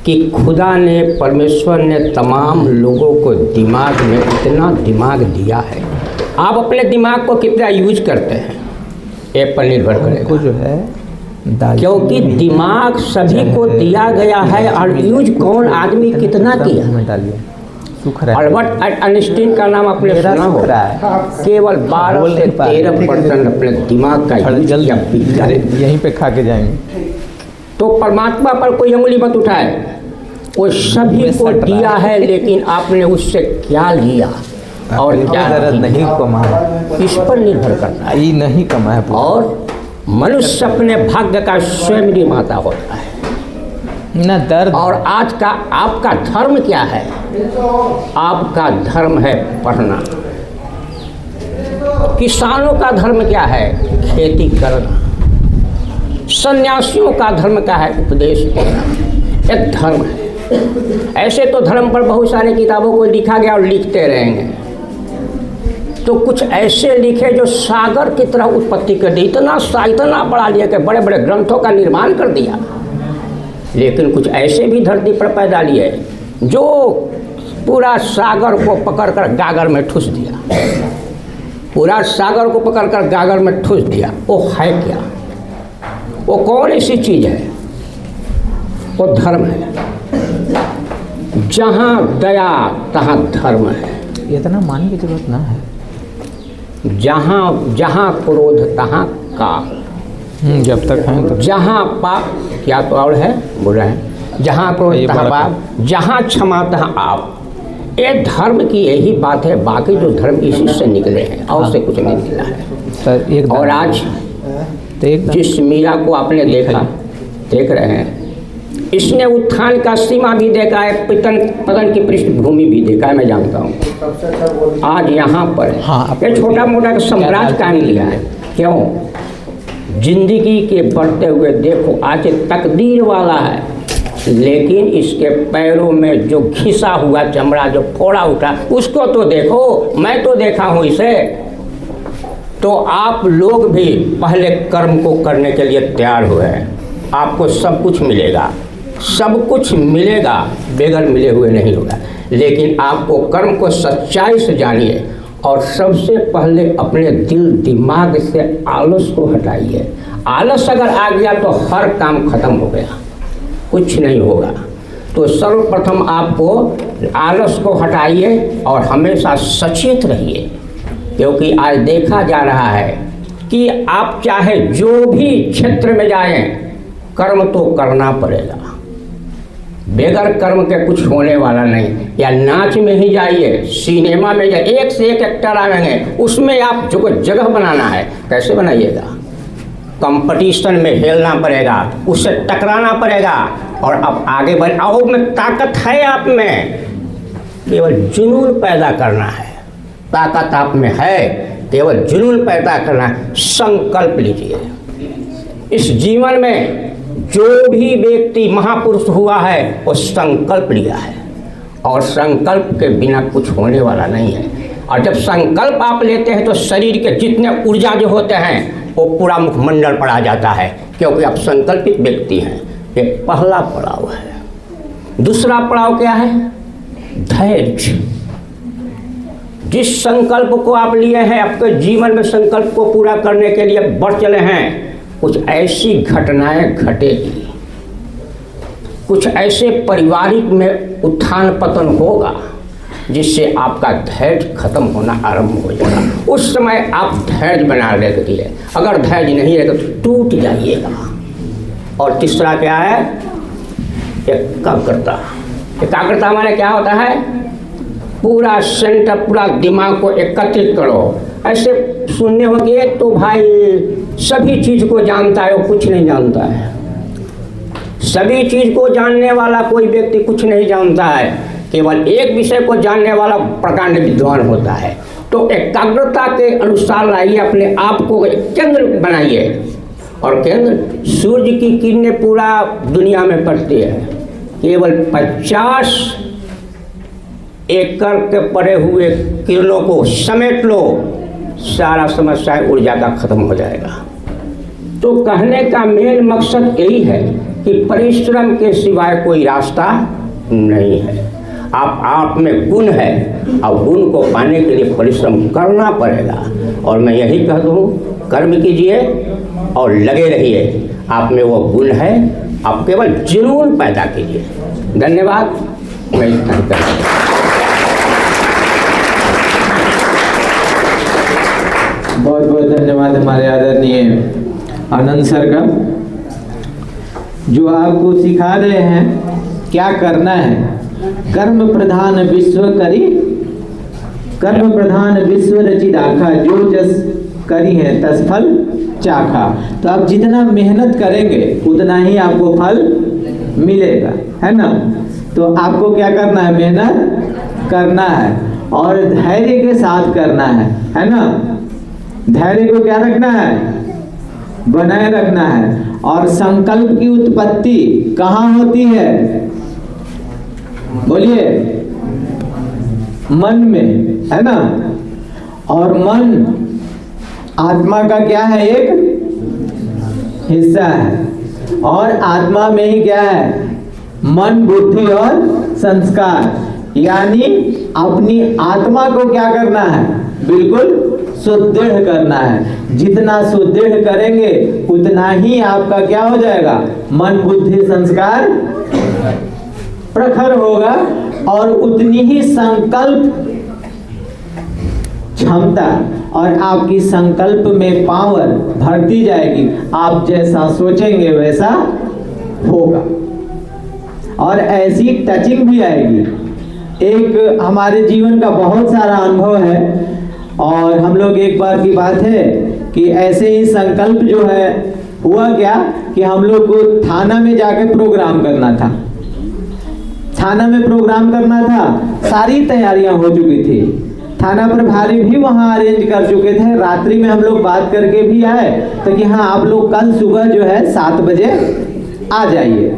कि खुदा ने, परमेश्वर ने तमाम लोगों को दिमाग में इतना दिमाग दिया है। आप अपने दिमाग को कितना यूज करते हैं ये पर निर्भर करेगा, जो है क्योंकि दिमाग सभी को दिया गया है और यूज कौन आदमी कितना किया। डालिए, सूख रहा है। अल्बर्ट आइंस्टीन का नाम आपने सुना हो। केवल 12 से 13% अपने दिमाग का यूज किया। यहीं पे खा के जाएंगे। तो परमात्मा पर कोई उंगली मत उठाए, वो सभी को दिया है, लेकिन आपने उससे क्या लिया और क्या नहीं कमाया, इस पर निर्भर करता है। ये नहीं कमाया। और मनुष्य अपने भाग्य का स्वयं निर्माता होता है। ना दर्द। और आज का आपका धर्म क्या है? आपका धर्म है पढ़ना। किसानों का धर्म क्या है? खेती करना। सन्यासियों का धर्म क्या है? उपदेश देना। एक धर्म है। ऐसे तो धर्म पर बहुत सारी किताबों को लिखा गया और लिखते रहेंगे, तो कुछ ऐसे लिखे जो सागर की तरह उत्पत्ति कर दी। इतना पढ़ा लिया कि बड़े बड़े ग्रंथों का निर्माण कर दिया। लेकिन कुछ ऐसे भी धरती पर पैदा लिए जो पूरा सागर को पकड़कर गागर में ठूस दिया। पूरा सागर को पकड़कर गागर में ठूस दिया। वो है क्या? वो कौन ऐसी चीज़ है? वो धर्म है। जहाँ दया तहाँ धर्म है। इतना मानने की जरूरत ना है। जहाँ क्रोध तहाँ काल। जब तक है तब। जहाँ पाप, क्या तो और है बोल रहे हैं, जहाँ क्रोध तहाँ पाप, जहाँ क्षमा तहाँ आप। ये धर्म की यही बात है। बाकी जो धर्म इसी से निकले हैं और से कुछ नहीं निकला है। सर एक और आज जिस मीरा को आपने देखा, देख रहे हैं, इसने उत्थान का सीमा भी देखा है, पतन की पृष्ठभूमि भी देखा है। मैं जानता हूँ आज यहाँ पर ये छोटा मोटा साम्राज्य कायम लिया है। क्यों? जिंदगी के बढ़ते हुए देखो, आज तकदीर वाला है, लेकिन इसके पैरों में जो घिसा हुआ चमड़ा जो फोड़ा उठा उसको तो देखो, मैं तो देखा हूँ इसे। तो आप लोग भी पहले कर्म को करने के लिए तैयार हुए हैं। आपको सब कुछ मिलेगा, सब कुछ मिलेगा, बेगर मिले हुए नहीं होगा। लेकिन आपको कर्म को सच्चाई से जानिए और सबसे पहले अपने दिल दिमाग से आलस को हटाइए। आलस अगर आ गया तो हर काम खत्म हो गया, कुछ नहीं होगा। तो सर्वप्रथम आपको आलस को हटाइए और हमेशा सचेत रहिए, क्योंकि आज देखा जा रहा है कि आप चाहे जो भी क्षेत्र में जाएं, कर्म तो करना पड़ेगा। बेगर कर्म के कुछ होने वाला नहीं। या नाच में ही जाइए, सिनेमा में जाइए, एक से एक एक्टर आएंगे, उसमें आप जो जगह बनाना है कैसे बनाइएगा? कंपटीशन में हिलना पड़ेगा, उससे टकराना पड़ेगा और अब आगे बढ़ आओ। में ताकत है आप में, केवल जुनून पैदा करना है। ताकत आप में है, केवल जुनून पैदा करना है। संकल्प लीजिए। इस जीवन में जो भी व्यक्ति महापुरुष हुआ है वो संकल्प लिया है, और संकल्प के बिना कुछ होने वाला नहीं है। और जब संकल्प आप लेते हैं तो शरीर के जितने ऊर्जा जो होते हैं वो पूरा मुखमंडल पर आ जाता है, क्योंकि आप संकल्पित व्यक्ति हैं। ये पहला पड़ाव है। दूसरा पड़ाव क्या है? धैर्य। जिस संकल्प को आप लिए हैं, आपके जीवन में संकल्प को पूरा करने के लिए बढ़ चले हैं, कुछ ऐसी घटनाएं घटेगी, कुछ ऐसे पारिवारिक में उत्थान पतन होगा जिससे आपका धैर्य खत्म होना आरंभ हो जाएगा। उस समय आप धैर्य बना रखिए। अगर धैर्य नहीं रहेगा तो टूट जाइएगा। और तीसरा क्या है? एकाग्रता। एकाग्रता हमारे क्या होता है? पूरा सेंटर, पूरा दिमाग को एकत्रित करो। ऐसे सुनने होंगे तो भाई सभी चीज़ को जानता है, वो कुछ नहीं जानता है। सभी चीज़ को जानने वाला कोई व्यक्ति कुछ नहीं जानता है। केवल एक विषय को जानने वाला प्रकांड विद्वान होता है। तो एकाग्रता के अनुसार लाइए, अपने आप को केंद्र बनाइए। और केंद्र, सूर्य की किरणें पूरा दुनिया में पड़ती है। केवल 50 एकड़ के पड़े हुए किरणों को समेट लो, सारा समस्या ऊर्जा का खत्म हो जाएगा। तो कहने का मेन मकसद यही है कि परिश्रम के सिवाय कोई रास्ता नहीं है। आप में गुण है और गुण को पाने के लिए परिश्रम करना पड़ेगा। और मैं यही कह दूँ, कर्म कीजिए और लगे रहिए। आप में वो गुण है, आप केवल जुनून पैदा कीजिए। धन्यवाद। मैं इतना कहूँ। बहुत बहुत धन्यवाद हमारे आदरणीय आनंद सर का, जो आपको सिखा रहे हैं क्या करना है। कर्म प्रधान विश्व करी, कर्म प्रधान विश्व रचि राखा, जो जस करी है तस फल चाखा। तो आप जितना मेहनत करेंगे उतना ही आपको फल मिलेगा, है ना। तो आपको क्या करना है? मेहनत करना है और धैर्य के साथ करना है ना। धैर्य को क्या रखना है? बनाए रखना है। और संकल्प की उत्पत्ति कहाँ होती है? बोलिए, मन में, है ना। और मन आत्मा का क्या है? एक हिस्सा है। और आत्मा में ही क्या है? मन, बुद्धि और संस्कार। यानी अपनी आत्मा को क्या करना है? बिल्कुल सुदृढ़ करना है। जितना सुदृढ़ करेंगे उतना ही आपका क्या हो जाएगा? मन, बुद्धि, संस्कार प्रखर होगा और उतनी ही संकल्प क्षमता और आपकी संकल्प में पावर बढ़ती जाएगी। आप जैसा सोचेंगे वैसा होगा और ऐसी टचिंग भी आएगी। एक हमारे जीवन का बहुत सारा अनुभव है और हम लोग, एक बार की बात है कि ऐसे ही संकल्प जो है, हुआ क्या कि हम लोग को थाना में जाके प्रोग्राम करना था। थाना में प्रोग्राम करना था, सारी तैयारियां हो चुकी थी। थाना प्रभारी भी वहां अरेंज कर चुके थे। रात्रि में हम लोग बात करके भी आए तो कि हाँ, आप लोग कल सुबह जो है 7 बजे आ जाइए।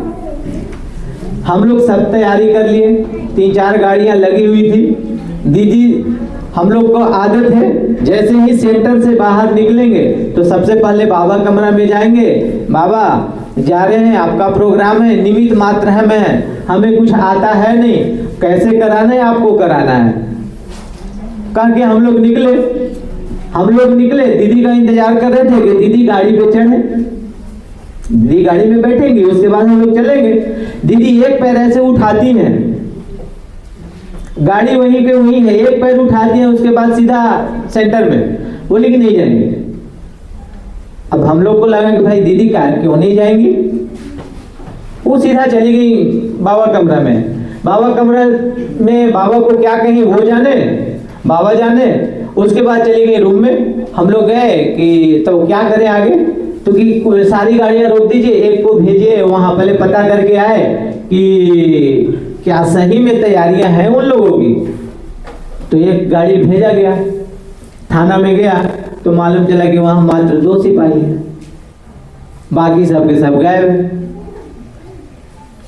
हम लोग सब तैयारी कर लिए, 3-4 गाड़ियां लगी हुई थी। दीदी, हम लोग को आदत है जैसे ही सेंटर से बाहर निकलेंगे तो सबसे पहले बाबा कमरा में जाएंगे। बाबा जा रहे हैं, आपका प्रोग्राम है, निमित्त मात्र है, मैं हमें कुछ आता है नहीं, कैसे कराना है आपको कराना है। कह के हम लोग निकले, दीदी का इंतजार कर रहे थे कि दीदी गाड़ी पे चढ़े, दीदी गाड़ी में बैठेंगी, उसके बाद हम लोग चलेंगे। दीदी एक पैर ऐसे उठाती हैं, गाड़ी वहीं के वहीं है, एक पैर उठाती है, उसके बाद सीधा सेंटर में, बोली कि नहीं जाएंगे। अब हम लोग को लगा कि भाई दीदी का क्यों नहीं जाएंगी, वो सीधा चली गई बाबा कमरा में। बाबा कमरा में बाबा को क्या कहीं वो जाने, बाबा जाने। उसके बाद चली गई रूम में। हम लोग गए कि तो क्या करें आगे, तो कि सारी गाड़ियां रोक दीजिए, एक को भेजिए वहां, पहले पता करके आए कि क्या सही में तैयारियां हैं उन लोगों की। तो एक गाड़ी भेजा गया, थाना में गया तो मालूम चला कि वहां मात्र 2 सिपाही हैं, बाकी सब के सब गायब।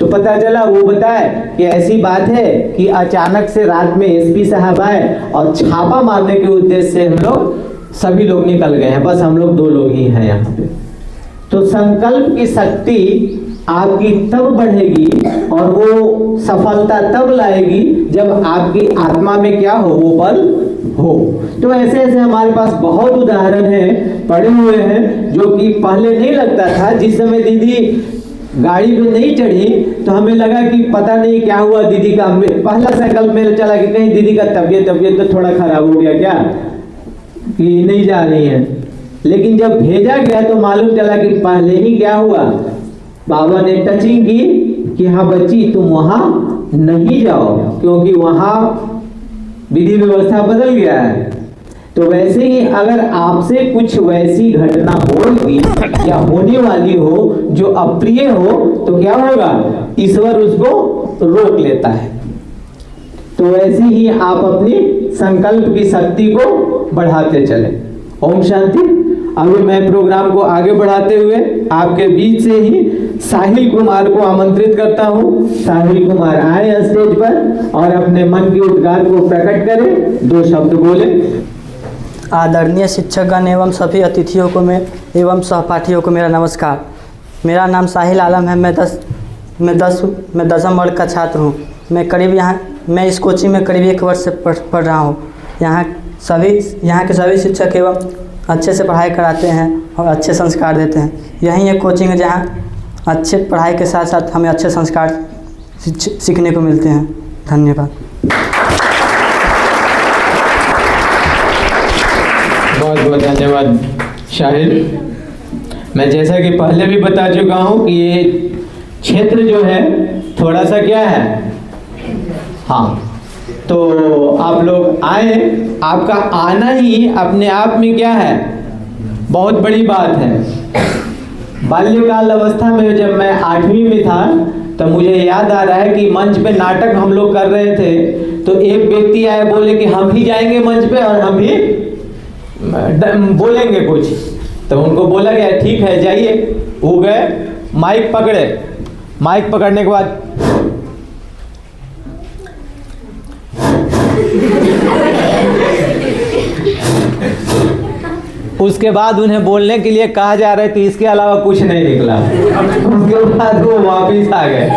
तो पता चला, वो बताए कि ऐसी बात है कि अचानक से रात में एसपी साहब आए और छापा मारने के उद्देश्य से हम लोग सभी लोग निकल गए हैं, बस हम लोग 2 लोग ही हैं यहाँ पे। तो संकल्प की शक्ति आपकी तब बढ़ेगी और वो सफलता तब लाएगी जब आपकी आत्मा में क्या हो, वो बल हो। तो ऐसे ऐसे हमारे पास बहुत उदाहरण हैं, पड़े हुए हैं, जो कि पहले नहीं लगता था। जिस समय दीदी गाड़ी पे नहीं चढ़ी तो हमें लगा कि पता नहीं क्या हुआ, दीदी का पहला संकल्प मेरा चला कि कहीं दीदी का तबीयत तो थोड़ा खराब हो गया क्या, कि नहीं जा रही है। लेकिन जब भेजा गया तो मालूम चला कि पहले ही क्या हुआ, बाबा ने टचिंग की कि हाँ बच्ची तुम वहां नहीं जाओ, क्योंकि वहां विधि व्यवस्था बदल गया है। तो वैसे ही अगर आपसे कुछ वैसी घटना होगी या होने वाली हो जो अप्रिय हो तो क्या होगा, ईश्वर उसको रोक लेता है। तो वैसे ही आप अपनी संकल्प की शक्ति को बढ़ाते चले। ओम शांति। अभी मैं प्रोग्राम को आगे बढ़ाते हुए आपके बीच से ही साहिल कुमार को आमंत्रित करता हूँ। साहिल कुमार आए स्टेज पर और अपने मन के उद्गार को प्रकट करें, 2 शब्द बोले। आदरणीय शिक्षकगण एवं सभी अतिथियों को एवं सहपाठियों को मेरा नमस्कार। मेरा नाम साहिल आलम है। मैं 10वीं वर्ग का छात्र हूँ। मैं इस कोचिंग में करीब 1 वर्ष से पढ़ रहा हूँ। यहाँ के सभी शिक्षक एवं अच्छे से पढ़ाई कराते हैं और अच्छे संस्कार देते हैं। यही एक कोचिंग है जहाँ अच्छे पढ़ाई के साथ साथ हमें अच्छे संस्कार सीखने को मिलते हैं। धन्यवाद। बहुत बहुत धन्यवाद शाहिल। मैं जैसा कि पहले भी बता चुका हूँ कि ये क्षेत्र जो है थोड़ा सा क्या है, हाँ, तो आप लोग आए, आपका आना ही अपने आप में क्या है, बहुत बड़ी बात है। बाल्यकाल अवस्था में जब मैं 8वीं में था तो मुझे याद आ रहा है कि मंच पे नाटक हम लोग कर रहे थे, तो एक व्यक्ति आए, बोले कि हम भी जाएंगे मंच पे और हम भी बोलेंगे कुछ। तो उनको बोला गया ठीक है जाइए। वो गए, माइक पकड़े, माइक पकड़ने के बाद उसके बाद उन्हें बोलने के लिए कहा जा रहा है कि इसके अलावा कुछ नहीं निकला। उसके बाद वो वापिस आ गए।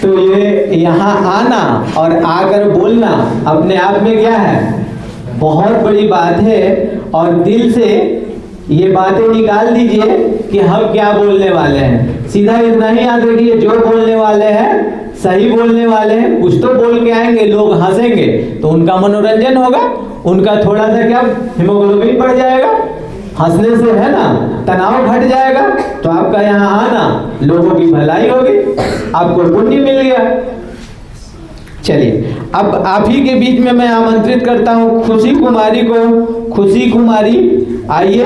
तो ये यहाँ आना और आकर बोलना अपने आप में क्या है, बहुत बड़ी बात है। और दिल से ये बातें निकाल दीजिए कि हम क्या बोलने वाले हैं। सीधा इतना ही याद रखिए, जो बोलने वाले हैं सही बोलने वाले हैं। कुछ तो बोल के आएंगे, लोग हंसेंगे तो उनका मनोरंजन होगा, उनका थोड़ा सा क्या हीमोग्लोबिन बढ़ जाएगा, हंसने से है ना तनाव घट जाएगा। तो आपका यहाँ आना लोगों की भलाई होगी, आपको पुण्य मिल गया। चलिए अब आप ही के बीच में मैं आमंत्रित करता हूँ खुशी कुमारी को। खुशी कुमारी आइए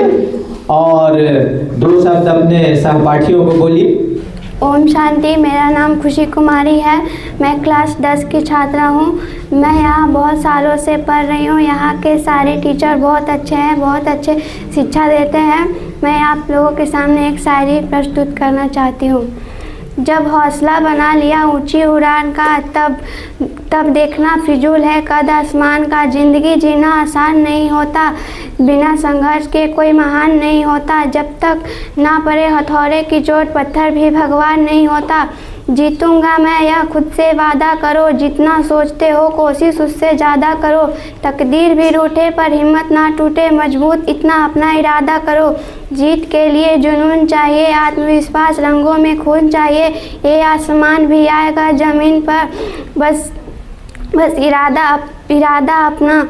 और 2 शब्द अपने सहपाठियों को बोलिए। ओम शांति। मेरा नाम खुशी कुमारी है। मैं क्लास 10 की छात्रा हूँ। मैं यहाँ बहुत सालों से पढ़ रही हूँ। यहाँ के सारे टीचर बहुत अच्छे हैं, बहुत अच्छे शिक्षा देते हैं। मैं आप लोगों के सामने एक शायरी प्रस्तुत करना चाहती हूँ। जब हौसला बना लिया ऊंची उड़ान का, तब देखना फिजूल है कद आसमान का। ज़िंदगी जीना आसान नहीं होता, बिना संघर्ष के कोई महान नहीं होता। जब तक ना पड़े हथौड़े की चोट, पत्थर भी भगवान नहीं होता। जीतूंगा मैं यह खुद से वादा करो, जितना सोचते हो कोशिश उससे ज़्यादा करो। तकदीर भी रूठे पर हिम्मत ना टूटे, मजबूत इतना अपना इरादा करो। जीत के लिए जुनून चाहिए, आत्मविश्वास रंगों में खून चाहिए। ये आसमान भी आएगा ज़मीन पर, बस इरादा अपना,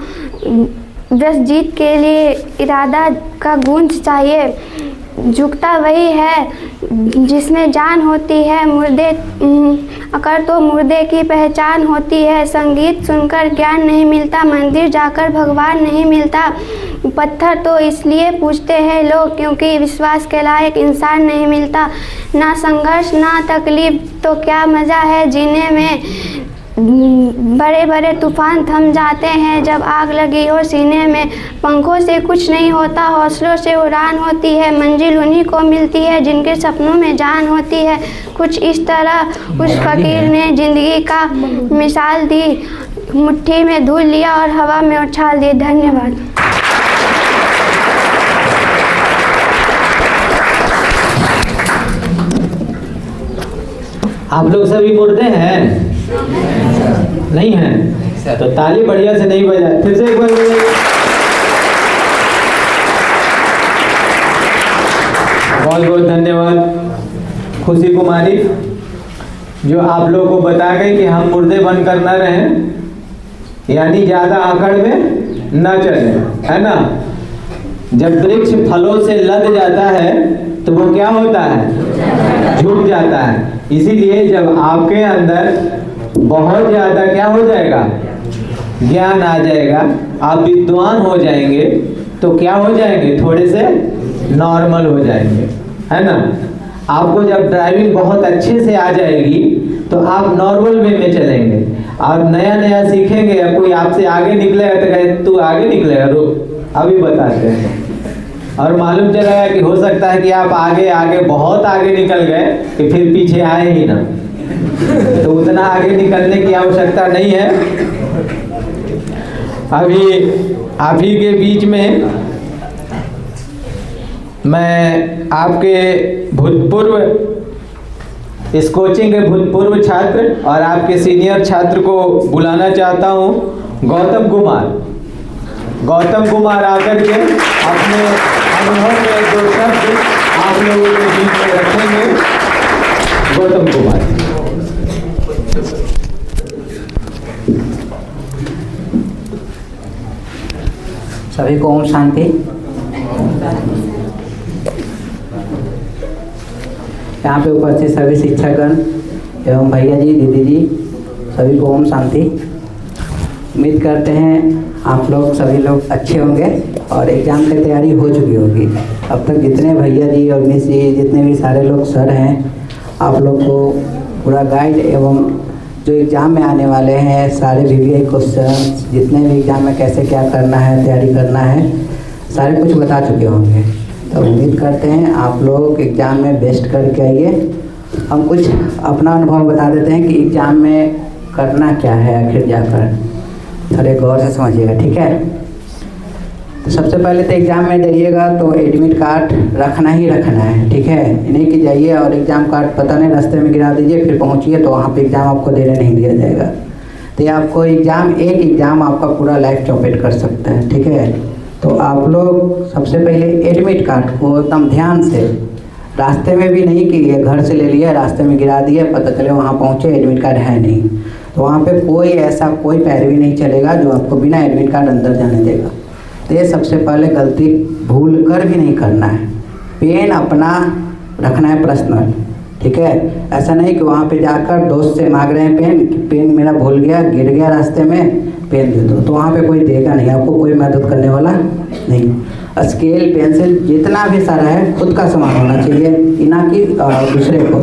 बस जीत के लिए इरादा का गूंज चाहिए। झुकता वही है जिसमें जान होती है, मुर्दे अकर तो मुर्दे की पहचान होती है। संगीत सुनकर ज्ञान नहीं मिलता, मंदिर जाकर भगवान नहीं मिलता। पत्थर तो इसलिए पूछते हैं लोग क्योंकि विश्वास के लायक इंसान नहीं मिलता। ना संघर्ष ना तकलीफ तो क्या मज़ा है जीने में। बड़े बड़े तूफान थम जाते हैं जब आग लगी हो सीने में। पंखों से कुछ नहीं होता, हौसलों से उड़ान होती है। मंजिल उन्हीं को मिलती है जिनके सपनों में जान होती है। कुछ इस तरह उस फकीर ने ज़िंदगी का मिसाल दी, मुट्ठी में धूल लिया और हवा में उछाल दी। धन्यवाद। आप लोग सभी मुर्दे हैं? नहीं हैं? तो ताली बढ़िया से नहीं बजाए, फिर से एक बार बजाइए। बहुत बहुत धन्यवाद खुशी कुमारी, जो आप लोगों को बता गई कि हम मुर्दे बनकर न रहें, यानी ज़्यादा आकड़ में न चलें, है ना। जब वृक्ष फलों से लद जाता है तो वो क्या होता है? झुक जाता है। इसीलिए जब आपके अंदर बहुत ज़्यादा क्या हो जाएगा? ज्ञान आ जाएगा, आप विद्वान हो जाएंगे, तो क्या हो जाएंगे? थोड़े से नॉर्मल हो जाएंगे, है ना। आपको जब ड्राइविंग बहुत अच्छे से आ जाएगी तो आप नॉर्मल वे में चलेंगे। और नया नया सीखेंगे, या कोई आपसे आगे निकलेगा तो कहे तू आगे निकलेगा, रुक अभी बताते हैं। और मालूम चलेगा कि हो सकता है कि आप आगे बहुत आगे निकल गए कि फिर पीछे आए ही ना, तो उतना आगे निकलने की आवश्यकता नहीं है। अभी आप ही के बीच में मैं आपके भूतपूर्व इस कोचिंग के भूतपूर्व छात्र और आपके सीनियर छात्र को बुलाना चाहता हूँ। गौतम कुमार आकर के अपने अनुभव में 2 शब्द आप लोगों के बीच में रखेंगे। गौतम कुमार। सभी को ओम शांति। यहाँ पे उपस्थित सभी शिक्षकगण एवं भैया जी, दीदी जी, सभी को ओम शांति। उम्मीद करते हैं आप लोग सभी लोग अच्छे होंगे और एग्ज़ाम की तैयारी हो चुकी होगी। अब तक जितने भैया जी और मिस जी, जितने भी सारे लोग सर हैं, आप लोग को पूरा गाइड एवं जो एग्ज़ाम में आने वाले हैं सारे VVI क्वेश्चन, जितने भी एग्ज़ाम में कैसे क्या करना है, तैयारी करना है, सारे कुछ बता चुके होंगे। तो उम्मीद करते हैं आप लोग एग्ज़ाम में बेस्ट करके आइए। हम कुछ अपना अनुभव बता देते हैं कि एग्ज़ाम में करना क्या है आखिर जाकर, थोड़े गौर से समझिएगा, ठीक है। तो सबसे पहले तो एग्ज़ाम में जाइएगा तो एडमिट कार्ड रखना ही रखना है, ठीक है। नहीं कि जाइए और एग्ज़ाम कार्ड पता नहीं रास्ते में गिरा दीजिए, फिर पहुंचिए तो वहाँ पे एग्ज़ाम आपको देने नहीं दिया जाएगा। तो ये आपको एक एग्ज़ाम आपका पूरा लाइफ चौपट कर सकता है, ठीक है। तो आप लोग सबसे पहले एडमिट कार्ड को एकदम ध्यान से, रास्ते में भी नहीं कि ये घर से ले लिया रास्ते में गिरा दिए, पता चले वहाँ पहुँचे एडमिट कार्ड है नहीं, तो वहाँ पे कोई ऐसा कोई पैरवी नहीं चलेगा जो आपको बिना एडमिट कार्ड अंदर जाने देगा। तो ये सबसे पहले गलती भूल कर भी नहीं करना है। पेन अपना रखना है पर्सनल, ठीक है। ऐसा नहीं कि वहाँ पे जाकर दोस्त से मांग रहे हैं पेन, कि पेन मेरा भूल गया, गिर गया रास्ते में, पेन दे दो, तो वहाँ पे कोई देगा नहीं, आपको कोई मदद करने वाला नहीं। स्केल पेंसिल जितना भी सारा है खुद का सामान होना चाहिए, ना कि दूसरे को,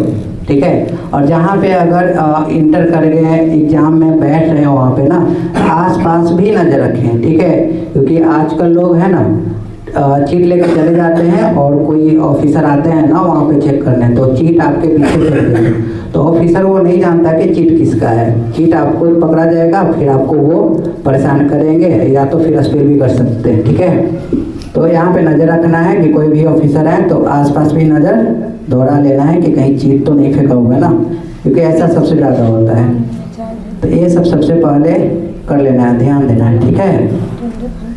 ठीक है। और जहाँ पे अगर इंटर कर गए एग्ज़ाम में बैठ रहे हो वहाँ पे ना आस पास भी नज़र रखें, ठीक है। क्योंकि आजकल लोग हैं ना चीट लेकर चले जाते हैं और कोई ऑफिसर आते हैं ना वहाँ पे चेक करने, तो चीट आपके पीछे फेंक देते हैं। तो ऑफिसर वो नहीं जानता कि चीट किसका है, चीट आपको पकड़ा जाएगा, फिर आपको वो परेशान करेंगे या तो फिर एक्सपेल भी कर सकते हैं। ठीक है, तो यहाँ पे नज़र रखना है कि कोई भी ऑफिसर है तो आसपास भी नज़र दौड़ा लेना है कि कहीं चीट तो नहीं फेंका हुआ ना, क्योंकि ऐसा सबसे ज़्यादा होता है। तो ये सब सबसे पहले कर लेना है, ध्यान देना है। ठीक है,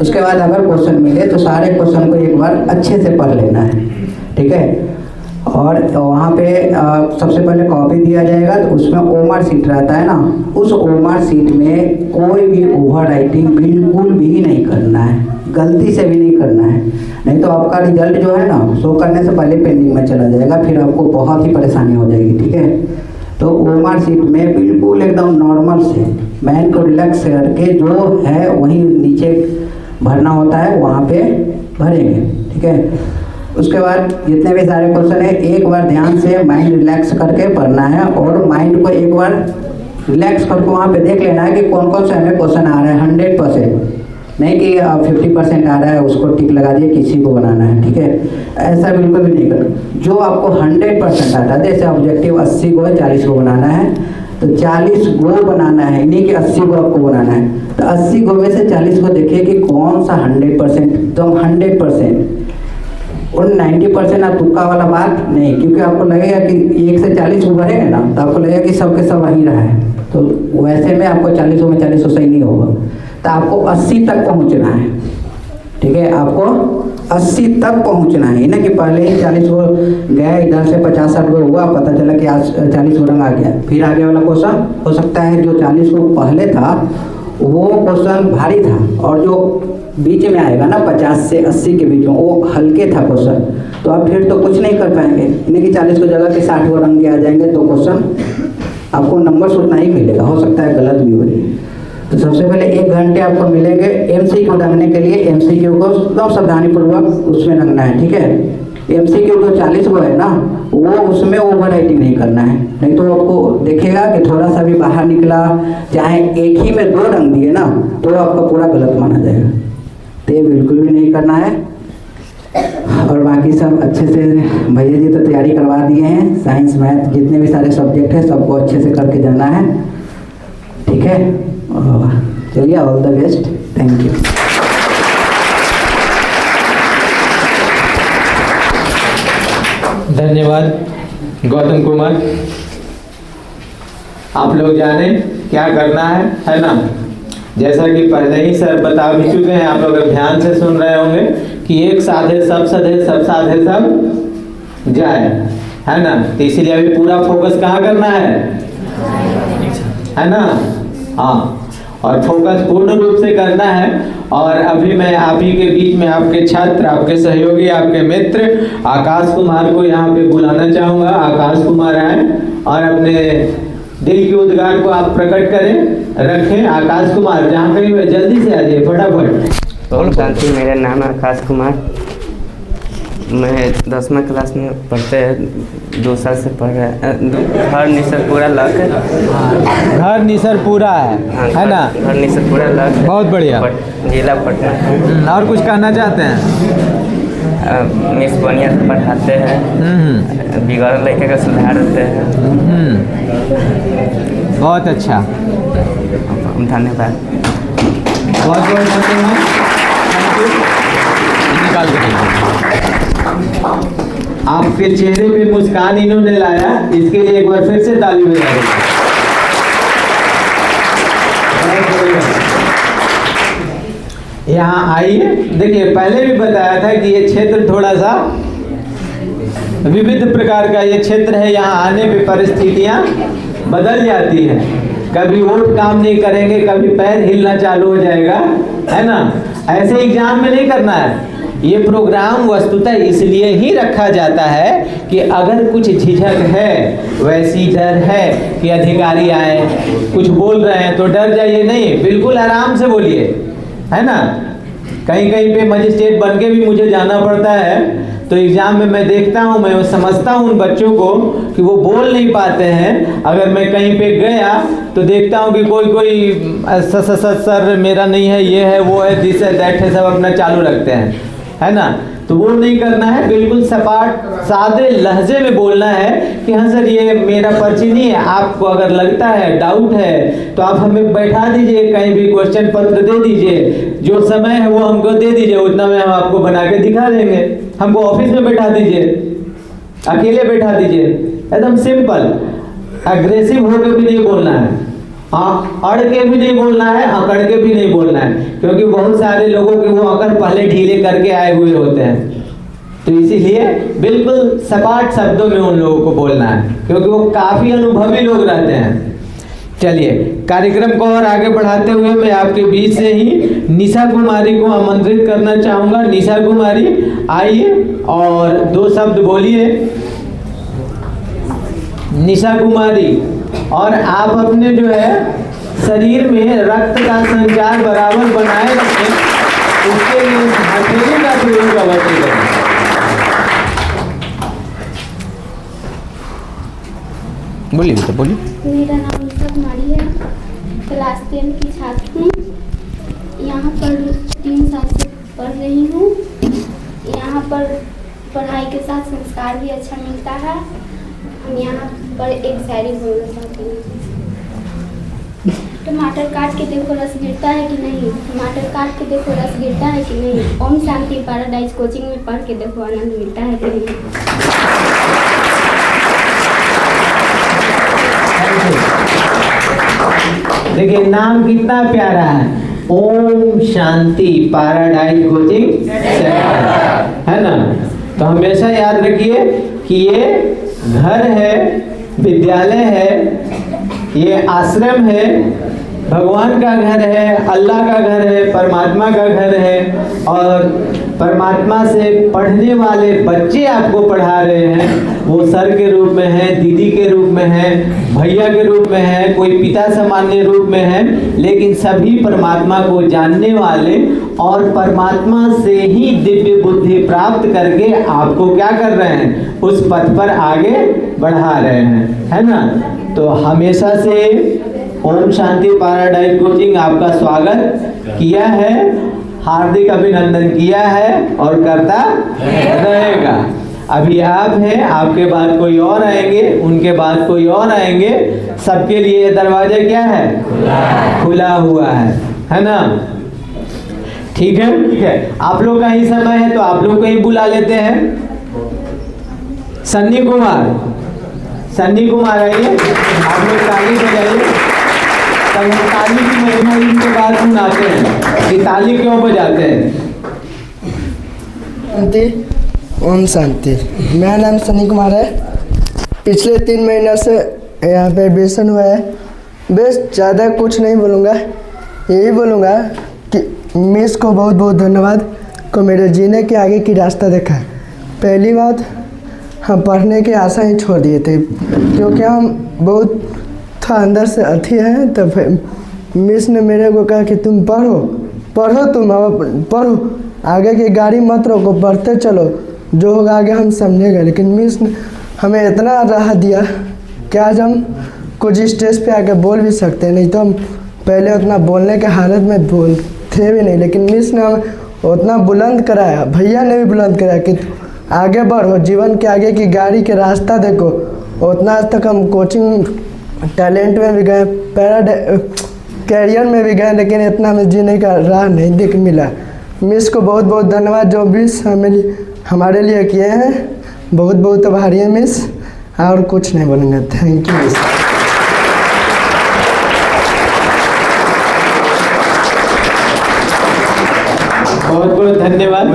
उसके बाद अगर क्वेश्चन मिले तो सारे क्वेश्चन को एक बार अच्छे से पढ़ लेना है। ठीक है, और वहाँ पे सबसे पहले कॉपी दिया जाएगा, तो उसमें ओमर सीट रहता है ना, उस ओमर सीट में कोई भी ओवर राइटिंग बिल्कुल भी नहीं करना है, गलती से भी नहीं करना है, नहीं तो आपका रिजल्ट जो है ना शो करने से पहले पेंडिंग में चला जाएगा, फिर आपको बहुत ही परेशानी हो जाएगी। ठीक है, तो ओमर सीट में बिल्कुल एकदम नॉर्मल से माइंड को रिलैक्स करके जो है वहीं नीचे भरना होता है वहाँ पे भरेंगे। ठीक है, उसके बाद जितने भी सारे क्वेश्चन है एक बार ध्यान से माइंड रिलैक्स करके पढ़ना है, और माइंड को एक बार रिलैक्स करके वहाँ पे देख लेना है कि कौन कौन से हमें क्वेश्चन आ रहा है। 100% नहीं कि 50% आ रहा है उसको टिक लगा दिए किसी को बनाना है। ठीक है, ऐसा बिल्कुल भी नहीं करना। जो आपको 100% आता है, जैसे ऑब्जेक्टिव 80 को 40 को बनाना है तो 40 गो बनाना है, नहीं कि 80 को आपको बनाना है। तो 80 गो में से 40 को देखिए कि कौन सा 100% एकदम 100%, और 90% आप तुक्का वाला बात नहीं, क्योंकि आपको लगेगा कि 1 से 40 को बढ़ेगा ना तो आपको लगेगा कि सबके सब वहीं रहा है, तो वैसे में आपको 40 में 40 सही नहीं होगा। तो आपको 80 तक पहुंचना है। ठीक है, आपको 80 तक पहुंचना है, ना कि पहले ही 40 को गया, इधर से 50-60 को हुआ, पता चला कि आज 40 को रंग आ गया, फिर आगे वाला क्वेश्चन हो सकता है जो 40 को पहले था वो क्वेश्चन भारी था, और जो बीच में आएगा ना 50 से 80 के बीच में वो हल्के था क्वेश्चन, तो आप फिर तो कुछ नहीं कर पाएंगे, यानी कि 40 को जगह के 60 को रंग के आ जाएंगे तो क्वेश्चन आपको नंबर उतना ही मिलेगा, हो सकता है गलत भी हो जाए। तो सबसे पहले 1 घंटे आपको मिलेंगे MCQ रंगने के लिए। MCQ को एकदम सावधानीपूर्वक उसमें रंगना है। ठीक है, MCQ जो 40 को है ना वो उसमें ओवर राइटिंग नहीं करना है, नहीं तो आपको देखेगा कि थोड़ा सा भी बाहर निकला, चाहे एक ही में 2 रंग दिए ना तो आपका पूरा गलत माना जाएगा। तो ये बिल्कुल भी नहीं करना है। और बाकी सब अच्छे से भैया जी तो तैयारी करवा दिए हैं, साइंस मैथ जितने भी सारे सब्जेक्ट हैं सबको अच्छे से करके जाना है। ठीक है, चलिए all the best, thank you. धन्यवाद गौतम कुमार। आप लोग जाने क्या करना है ना, जैसा कि पहले ही सर बता भी चुके हैं, आप लोग ध्यान से सुन रहे होंगे कि एक साधे सब सधे सब साधे सब जाए, है ना। तो इसीलिए अभी पूरा फोकस कहाँ करना है ना, हाँ, और फोकस पूर्ण रूप से करना है। और अभी मैं आप ही के बीच में आपके छात्र, आपके सहयोगी, आपके मित्र आकाश कुमार को यहाँ पे बुलाना चाहूँगा। आकाश कुमार आए और अपने दिल के उद्गार को आप प्रकट करें, रखें। आकाश कुमार जहाँ कहीं हुए जल्दी से आ जाइए फटाफट। ओम शांति, मेरा नाम है आकाश कुमार, मैं 10वीं क्लास में पढ़ते हैं, 2 साल से पढ़ रहे हैं। घर निसरपुरा लग, घर निसरपुरा है ना, घर निसरपुरा लग, बहुत बढ़िया, जिला पटना। और कुछ कहना चाहते हैं? मिस बढ़िया से पढ़ाते हैं, बिगड़ लड़के का सुधार देते हैं। बहुत अच्छा, धन्यवाद, बहुत बहुत धन्यवाद। निकाल के आपके चेहरे पे मुस्कान इन्होंने लाया, इसके लिए एक बार फिर से ताली बजाइए। यहाँ आइए, देखिए पहले भी बताया था कि ये क्षेत्र थोड़ा सा विविध प्रकार का ये क्षेत्र है। यहाँ आने पे परिस्थितियाँ बदल जाती हैं, कभी वोट काम नहीं करेंगे, कभी पैर हिलना चालू हो जाएगा, है ना। ऐसे एग्जाम में नहीं करना है। ये प्रोग्राम वस्तुतः इसलिए ही रखा जाता है कि अगर कुछ झिझक है, वैसी डर है कि अधिकारी आए कुछ बोल रहे हैं तो डर जाइए नहीं, बिल्कुल आराम से बोलिए, है ना। कहीं कहीं पे मजिस्ट्रेट बन के भी मुझे जाना पड़ता है, तो एग्जाम में मैं देखता हूँ, मैं समझता हूँ उन बच्चों को कि वो बोल नहीं पाते हैं। अगर मैं कहीं पे गया तो देखता हूँ कि कोई सर मेरा नहीं है, ये है वो है, दिस है दैट है, सब अपना चालू रखते हैं। है ना। तो वो नहीं करना है, बिल्कुल सपाट सादे लहजे में बोलना है कि हाँ सर ये मेरा पर्ची नहीं है, आपको अगर लगता है डाउट है तो आप हमें बैठा दीजिए, कहीं भी क्वेश्चन पत्र दे दीजिए, जो समय है वो हमको दे दीजिए, उतना में हम आपको बना के दिखा देंगे। हमको ऑफिस में बैठा दीजिए, अकेले बैठा दीजिए, एकदम सिंपल। अग्रेसिव होकर भी नहीं बोलना है, हाँ अड़ के भी नहीं बोलना है, अकड़ के भी नहीं बोलना है, क्योंकि बहुत सारे लोगों के वो अकड़ पहले ढीले करके आए हुए होते हैं। तो इसीलिए बिल्कुल सपाट शब्दों में उन लोगों को बोलना है, क्योंकि वो काफ़ी अनुभवी लोग रहते हैं। चलिए कार्यक्रम को और आगे बढ़ाते हुए मैं आपके बीच से ही निशा कुमारी को आमंत्रित करना चाहूँगा। निशा कुमारी आइए और 2 शब्द बोलिए। निशा कुमारी, और आप अपने जो है शरीर में रक्त का संचार बराबर बनाए रखें, उसके लिए हथेली का प्रयोग अवश्य करें। बोलिए बेटा बोलिए। मेरा नाम निशा कुमारी है, क्लास 10 की छात्र हूँ। यहाँ पर 3 साल से पढ़ रही हूँ। यहाँ पर पढ़ाई के साथ संस्कार भी अच्छा मिलता है। हम यहाँ पर एक शायरी बोलना चाहती हूँ। टमाटर काट के देखो रस गिरता है कि नहीं, टमाटर काट के देखो रस गिरता है कि नहीं, ओम शांति पैराडाइज कोचिंग में पढ़ के देखो आनंद मिलता है कि नहीं। देखिए नाम कितना प्यारा है, Om Shanti paradise coaching centre, है ना। तो हमेशा याद रखिए कि ये घर है, विद्यालय है, ये आश्रम है, भगवान का घर है, अल्लाह का घर है, परमात्मा का घर है, और परमात्मा से पढ़ने वाले बच्चे आपको पढ़ा रहे हैं। वो सर के रूप में है, दीदी के रूप में है, भैया के रूप में है, कोई पिता सामान्य रूप में है, लेकिन सभी परमात्मा को जानने वाले और परमात्मा से ही दिव्य बुद्धि प्राप्त करके आपको क्या कर रहे हैं, उस पथ पर आगे बढ़ा रहे हैं, है ना। तो हमेशा से ओम शांति पैराडाइज कोचिंग आपका स्वागत किया है, हार्दिक अभिनंदन किया है और करता रहेगा। अभी आप हैं, आपके बाद कोई और आएंगे, उनके बाद कोई और आएंगे, सबके लिए ये दरवाजा क्या है, खुला हुआ है ना। ठीक है, ठीक है। आप लोग का ही समय है तो आप लोग को ही बुला लेते हैं। सन्नी कुमार, सन्नी कुमार आइए, आप लोग ताली बजाइए। तब हम ताली की महिमा के बाद सुनाते हैं कि ताली क्यों बजाते हैं। ओम शांति। मेरा नाम सन्नी कुमार है। पिछले 3 महीनों से यहाँ पे एडमिशन हुआ है। बस ज़्यादा कुछ नहीं बोलूँगा, यही बोलूँगा कि मिस को बहुत बहुत धन्यवाद को मेरे जीने के आगे की रास्ता देखा। पहली बात, हम पढ़ने की आशा ही छोड़ दिए थे, क्योंकि हम बहुत था अंदर से अथी हैं। तो फिर मिस ने मेरे को कहा कि तुम पढ़ो पढ़ो, तुम पढ़ो, आगे की गाड़ी मत रोको, पढ़ते चलो, जो होगा आगे हम समझेंगे। लेकिन मिस ने हमें इतना राह दिया कि आज हम कुछ स्टेज पे आके बोल भी सकते हैं, नहीं तो हम पहले उतना बोलने के हालत में थे भी नहीं। लेकिन मिस ने हमें उतना बुलंद कराया, भैया ने भी बुलंद कराया कि आगे बढ़ो, जीवन के आगे की गाड़ी के रास्ता देखो। उतना आज तक हम कोचिंग टैलेंट में भी गए, कैरियर में भी गए, लेकिन इतना हमें जीने का राह नहीं देख मिला। मिस को बहुत बहुत धन्यवाद, जो मिस हमारे लिए किए हैं। बहुत बहुत आभारी है मिस, और कुछ नहीं बोलूँगा। Thank you miss. बहुत बहुत धन्यवाद।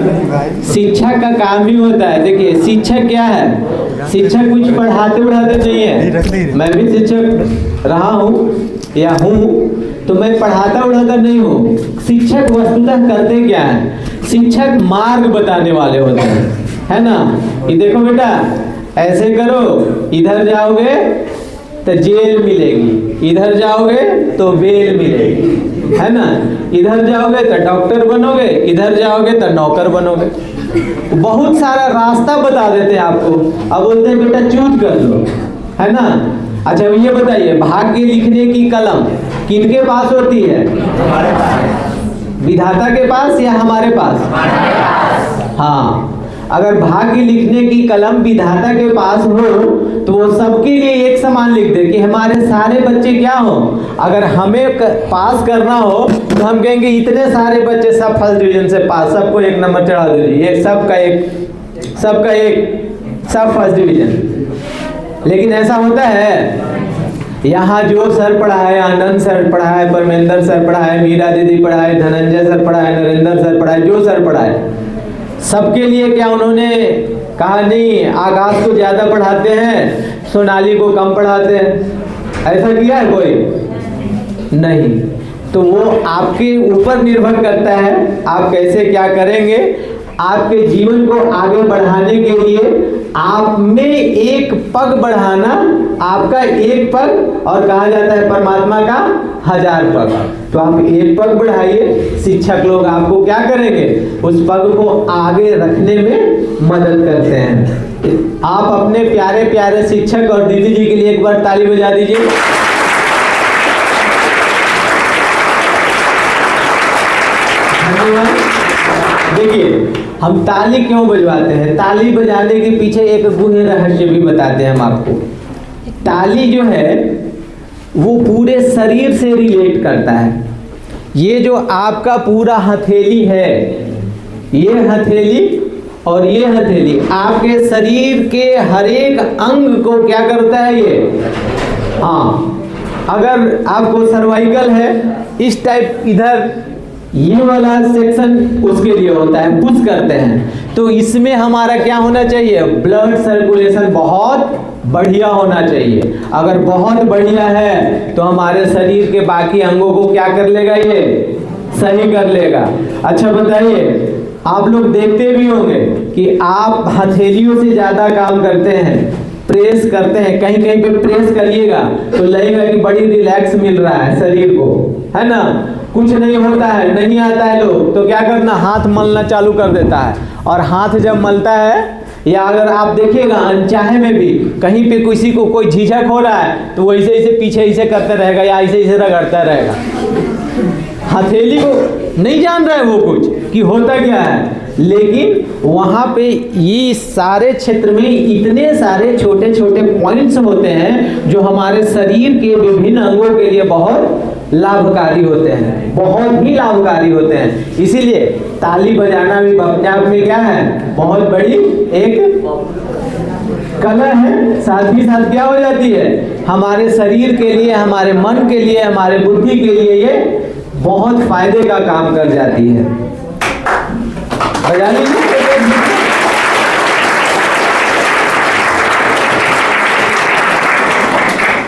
शिक्षक का काम ही होता है, देखिए शिक्षक क्या है, शिक्षक कुछ पढ़ाते उड़ाते नहीं है। मैं भी शिक्षक रहा हूँ या हूँ, तो मैं पढ़ाता उड़ाता नहीं हूँ। शिक्षक वस्तुतः करते क्या है, शिक्षक मार्ग बताने वाले होते हैं, है ना। ये देखो बेटा, ऐसे करो, इधर जाओगे तो जेल मिलेगी, इधर जाओगे तो बेल मिलेगी, है ना। इधर जाओगे तो डॉक्टर बनोगे, इधर जाओगे तो नौकर बनोगे। बहुत सारा रास्ता बता देते हैं आपको, अब बोलते हैं बेटा चूज कर लो, है ना। अच्छा ये बताइए, भाग्य लिखने की कलम किनके पास होती है, विधाता के पास या हमारे पास? हाँ, अगर भाग्य लिखने की कलम विधाता के पास हो तो वो सबके लिए एक समान लिख दे कि हमारे सारे बच्चे क्या हो। अगर हमें पास करना हो तो हम कहेंगे इतने सारे बच्चे सब फर्स्ट डिवीजन से पास, सबको 1 नंबर चढ़ा दीजिए, ये सबका एक सब फर्स्ट डिवीजन। लेकिन ऐसा होता है? यहाँ जो सर पढ़ा है, आनंद सर पढ़ा है, परमेंद्र सर पढ़ा है, मीरा दीदी पढ़ा है, धनंजय सर पढ़ा है, नरेंद्र सर पढ़ा है, जो सर पढ़ा है, सबके लिए क्या उन्होंने कहा नहीं आकाश को ज़्यादा पढ़ाते हैं, सोनाली को कम पढ़ाते हैं? ऐसा किया है कोई? नहीं। तो वो आपके ऊपर निर्भर करता है आप कैसे क्या करेंगे। आपके जीवन को आगे बढ़ाने के लिए आप में एक पग बढ़ाना, आपका एक पग, और कहा जाता है परमात्मा का 1000 पग। तो आप एक पग बढ़ाइए, शिक्षक लोग आपको क्या करेंगे, उस पग को आगे रखने में मदद करते हैं। आप अपने प्यारे प्यारे शिक्षक और दीदी जी के लिए एक बार ताली बजा दीजिए। धन्यवाद। देखिए हम ताली क्यों बजवाते हैं, ताली बजाने के पीछे एक गूढ़ रहस्य भी बताते हैं हम आपको। ताली जो है वो पूरे शरीर से रिलेट करता है। ये जो आपका पूरा हथेली है, ये हथेली और ये हथेली आपके शरीर के हर एक अंग को क्या करता है ये। हाँ, अगर आपको सर्वाइकल है इस टाइप, इधर ये वाला सेक्शन उसके लिए होता है, पुश करते हैं। तो इसमें हमारा क्या होना चाहिए, ब्लड सर्कुलेशन बहुत बढ़िया होना चाहिए। अगर बहुत बढ़िया है तो हमारे शरीर के बाकी अंगों को क्या कर लेगा, ये सही कर लेगा। अच्छा बताइए, आप लोग देखते भी होंगे कि आप हथेलियों से ज़्यादा काम करते हैं, प्रेस करते हैं, कहीं कहीं पे प्रेस करिएगा तो लगेगा कि बड़ी रिलैक्स मिल रहा है शरीर को, है ना। कुछ नहीं होता है, नहीं आता है लोग तो क्या करना, हाथ मलना चालू कर देता है। और हाथ जब मलता है, या अगर आप देखिएगा अनचाहे में भी कहीं पे किसी को कोई झिझक हो रहा है तो वो ऐसे ऐसे पीछे ऐसे करते रहेगा या ऐसे ऐसे रगड़ता रहेगा। हथेली को नहीं जान रहा है वो कुछ कि होता क्या है, लेकिन वहाँ पे ये सारे क्षेत्र में इतने सारे छोटे छोटे पॉइंट्स होते हैं जो हमारे शरीर के विभिन्न अंगों के लिए बहुत लाभकारी होते हैं, बहुत ही लाभकारी होते हैं। इसीलिए ताली बजाना भी अपने आप में क्या है, बहुत बड़ी एक कला है। साथ ही साथ क्या हो जाती है, हमारे शरीर के लिए, हमारे मन के लिए, हमारे बुद्धि के लिए ये बहुत फायदे का काम कर जाती है। बजा लीजिए।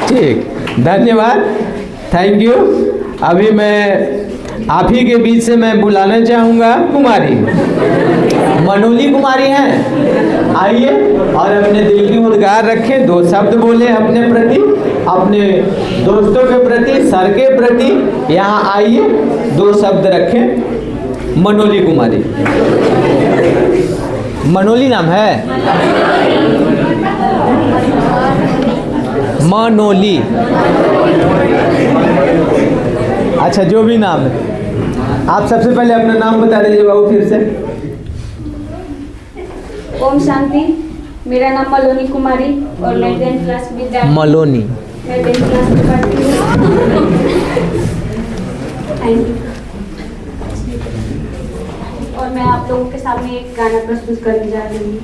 ठीक, धन्यवाद, थैंक यू। अभी मैं आप ही के बीच से मैं बुलाना चाहूँगा कुमारी, मनोली कुमारी हैं, आइए और अपने दिल की उद्गार रखें, 2 शब्द बोले अपने प्रति, अपने दोस्तों के प्रति, सर के प्रति। यहाँ आइए, 2 शब्द रखें। मनोली कुमारी, मनोली नाम है, मनोली, अच्छा जो भी नाम है। आप सबसे पहले अपना नाम बता दीजिए बाबू फिर से। ओम शांति, मेरा नाम मलोनी कुमारी और मैं 10th क्लास विद्यार्थी। मलोनी, मैं 10th क्लास में पढ़ती हूँ। Thank you. और मैं आप लोगों के सामने एक गाना प्रस्तुत करने जा रही हूँ।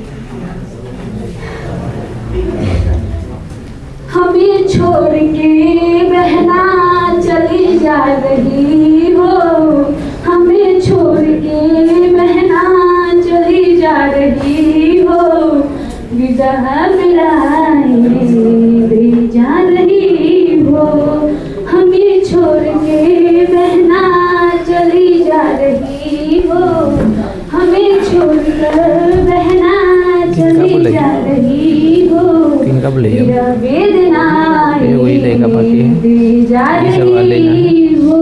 हमें छोड़ के बहना चली जा रही हो, हमें छोड़ के बहना चली जा रही हो, विदा दे जा रही हो, हमें छोड़ के बहना चली जा रही हो, हमें छोड़कर बहना चली जा रही हो, मेरा वेदना दे जा रही हो,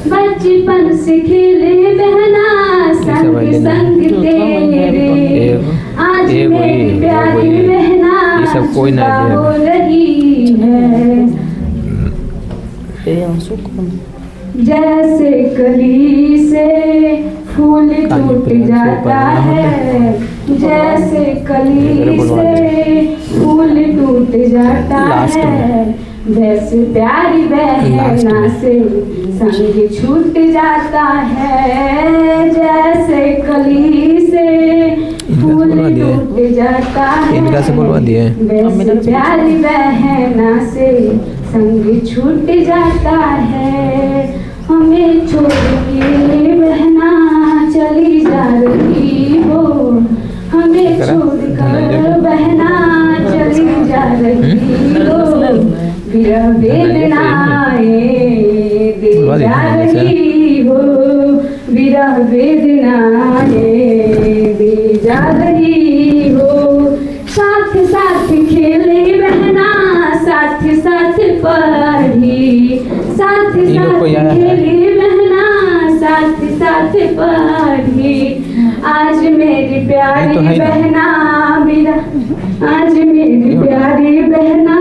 बचपन से खेले बहना संग संग तेरे, आज मेरी प्यारी बहना जुदा हो रही है, जैसे कली से फूल टूट टूट जाता है, जैसे कली से फूल टूट जाता है, वैसे प्यारी बहना से संग छूट जाता है, जैसे कली से फूल टूट जाता है, वैसे प्यारी बहना से संग छूट जाता है। हमें छोड़ के बहना चली जा रही हो, हमें छोड़ कर बहना चली जा रही हो, विरह वेदनाएं दे जा रही हो, विरह वेदनाएं दे जा रही हो। साथ साथ खेले बहना, साथ साथ पढ़ी, साथ साथ खेले बहना, साथ साथ पढ़ी। आज मेरी प्यारी बहना विदा, आज मेरी प्यारी बहना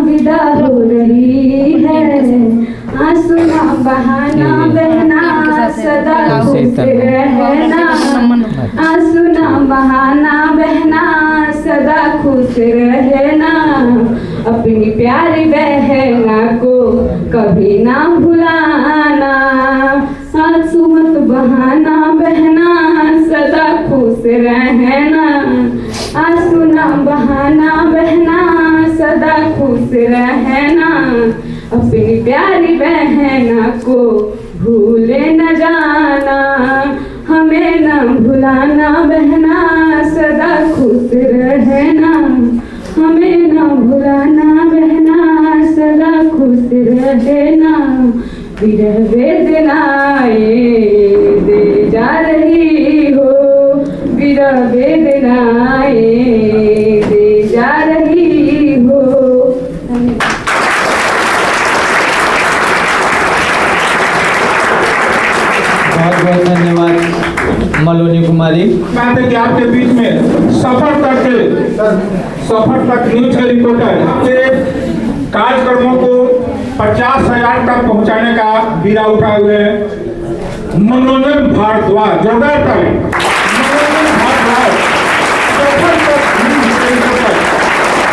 विदा हो रही है। आंसू ना बहाना बहना, सदा खुश रहना, आंसू ना बहाना बहना, सदा खुश रहना। अपनी प्यारी बहना को कभी ना भुलाना, आंसू मत बहाना बहना, सदा खुश रहना, आंसू ना बहाना बहना, सदा खुश रहना। अपनी प्यारी बहना को भूले न जाना, हमें न भुलाना बहना, सदा खुश रहना, हमें न भुलाना बहना, सदा खुश रहना। विरह वेदनाएं दे जा रही हो, विरह वेदनाएं दे जा रही हो। बहुत बहुत धन्यवाद मलोनी कुमारी। बात है कि आपके बीच में सफर तक न्यूज के रिपोर्टर के कार्यक्रमों को 50,000 तक पहुंचाने का बीड़ा उठाए हुए मनोरंजन भारद्वाज, जोरदार ताली। मनोरंजन भारद्वाज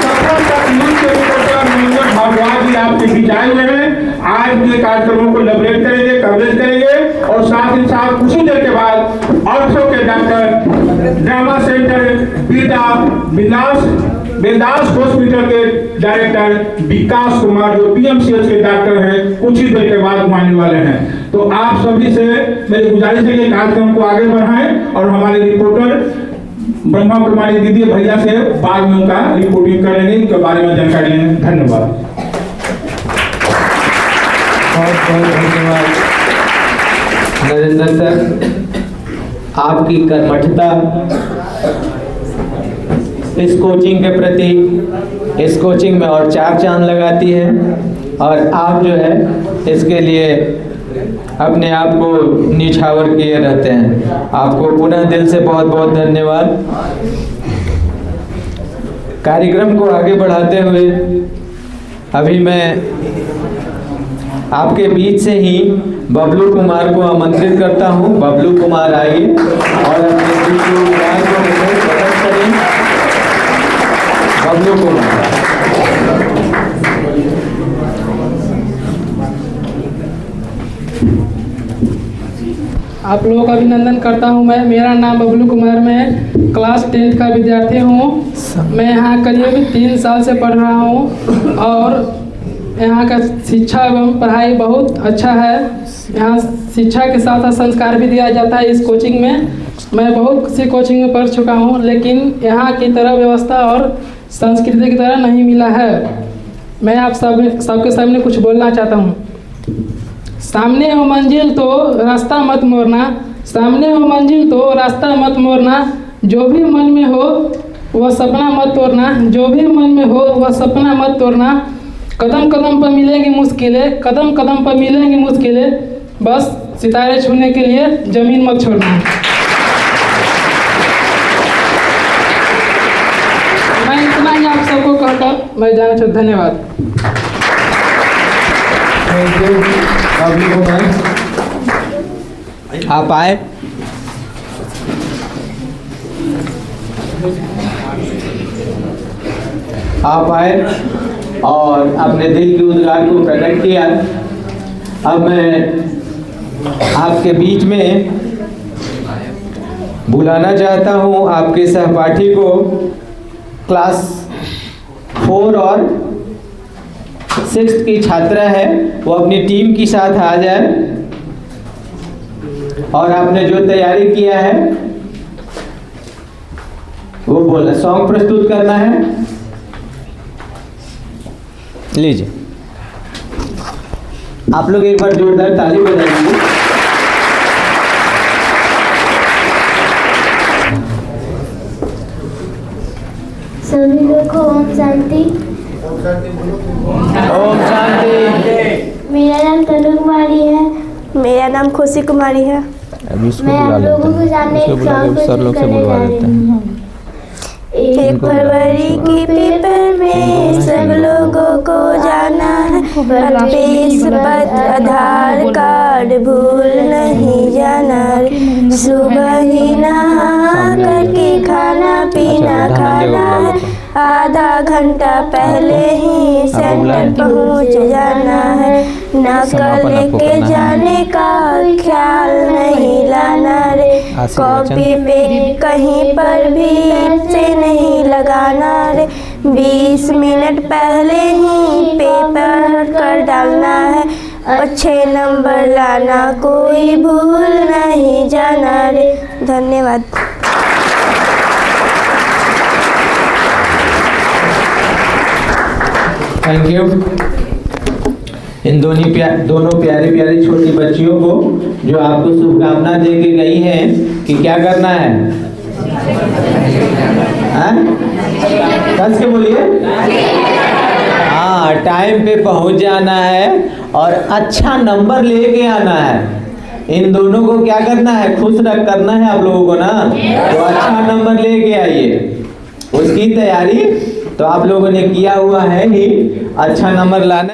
सफर तक न्यूज के रिपोर्टर मनोरंजन भारद्वाज जी आपके बीच आए हुए हैं। आज के कार्यक्रमों को लबरेट करेंगे, कवरेज करेंगे और साथ ही साथ कुछ ही देर के बाद ऑर्थो के डॉक्टर, ड्रामा सेंटर बिंदास हॉस्पिटल के डायरेक्टर विकास कुमार जो पीएमसीएच के डॉक्टर हैं, कुछ ही देर के बाद आने वाले हैं। तो आप सभी से मेरी गुजारिश है कि कार्यक्रम को आगे बढ़ाएं और हमारे रिपोर्टर ब्रह्मा कुमारी दीदी भैया से बाद में उनका रिपोर्टिंग करेंगे, इनके बारे में जानकारी लेंगे। धन्यवाद। बहुत बहुत धन्यवाद नरेंद्र सर, आपकी कर्मठता इस कोचिंग के प्रति, इस कोचिंग में और चार चांद लगाती है और आप जो है इसके लिए अपने आप को निछावर किए रहते हैं। आपको पुनः दिल से बहुत बहुत धन्यवाद। कार्यक्रम को आगे बढ़ाते हुए अभी मैं आपके बीच से ही बबलू कुमार को आमंत्रित करता हूं। बबलू कुमार आइए और अपने विचार को प्रकट करें। बबलू कुमार। आप लोगों का अभिनंदन करता हूं मैं। मेरा नाम बबलू कुमार, मैं क्लास 10 का विद्यार्थी हूं। मैं यहाँ करीब 3 साल से पढ़ रहा हूं और यहाँ का शिक्षा एवं पढ़ाई बहुत अच्छा है। यहाँ शिक्षा के साथ साथ संस्कार भी दिया जाता है इस कोचिंग में। मैं बहुत सी कोचिंग में पढ़ चुका हूँ, लेकिन यहाँ की तरह व्यवस्था और संस्कृति की तरह नहीं मिला है। मैं आप सबके सामने कुछ बोलना चाहता हूँ। सामने हो मंजिल तो रास्ता मत मोड़ना, सामने हो मंजिल तो रास्ता मत मोड़ना, जो भी मन में हो वह सपना मत तोड़ना, जो भी मन में हो वह सपना मत तोड़ना। कदम कदम पर मिलेंगी मुश्किलें, कदम कदम पर मिलेंगी मुश्किलें, बस सितारे छूने के लिए ज़मीन मत छोड़ना। मैं इतना ही आप सबको कहकर मैं जाना चाहता हूँ। धन्यवाद। Thank you. आप आए। आप आए और अपने दिल की उद्गार को प्रकट किया। अब मैं आपके बीच में बुलाना चाहता हूँ आपके सहपाठी को। क्लास 4 और 6 की छात्रा है, वो अपनी टीम के साथ आ जाए और आपने जो तैयारी किया है वो बोलना, सॉन्ग प्रस्तुत करना है। लीजिए, आप लोग एक बार जोरदार ताली बजाइए। सभी लोग को ओम शांति। ओम शांति। मेरा नाम तनु कुमारी है। मेरा नाम खुशी कुमारी है। मैं आप लोगों को जानने एक सॉन्ग प्रस्तुत करने जा रही हूँ। 1 फरवरी की पेपर में सब लोगों को जाना है, पेश पत्र आधार कार्ड भूल नहीं जाना रे। सुबह ही नहा करके खाना पीना खाना है, आधा घंटा पहले ही सेंटर पहुंच जाना है। नकल लेके जाने का ख्याल नहीं लाना रे। कॉपी पे कहीं पर भी से नहीं लगाना रे। 20 मिनट पहले ही पेपर कर डालना है, अच्छे नंबर लाना कोई भूल नहीं जाना रे। धन्यवाद। Thank you. इन दोनों प्यारी प्यारी छोटी बच्चियों को जो आपको शुभकामना दे के गई हैं कि क्या करना है, कस के बोलिए। हाँ, टाइम पे पहुंच जाना है और अच्छा नंबर लेके आना है। इन दोनों को क्या करना है, खुश रख करना है आप लोगों को ना, तो अच्छा नंबर लेके आइए। उसकी तैयारी तो आप लोगों ने किया हुआ है ही, अच्छा नंबर लाना।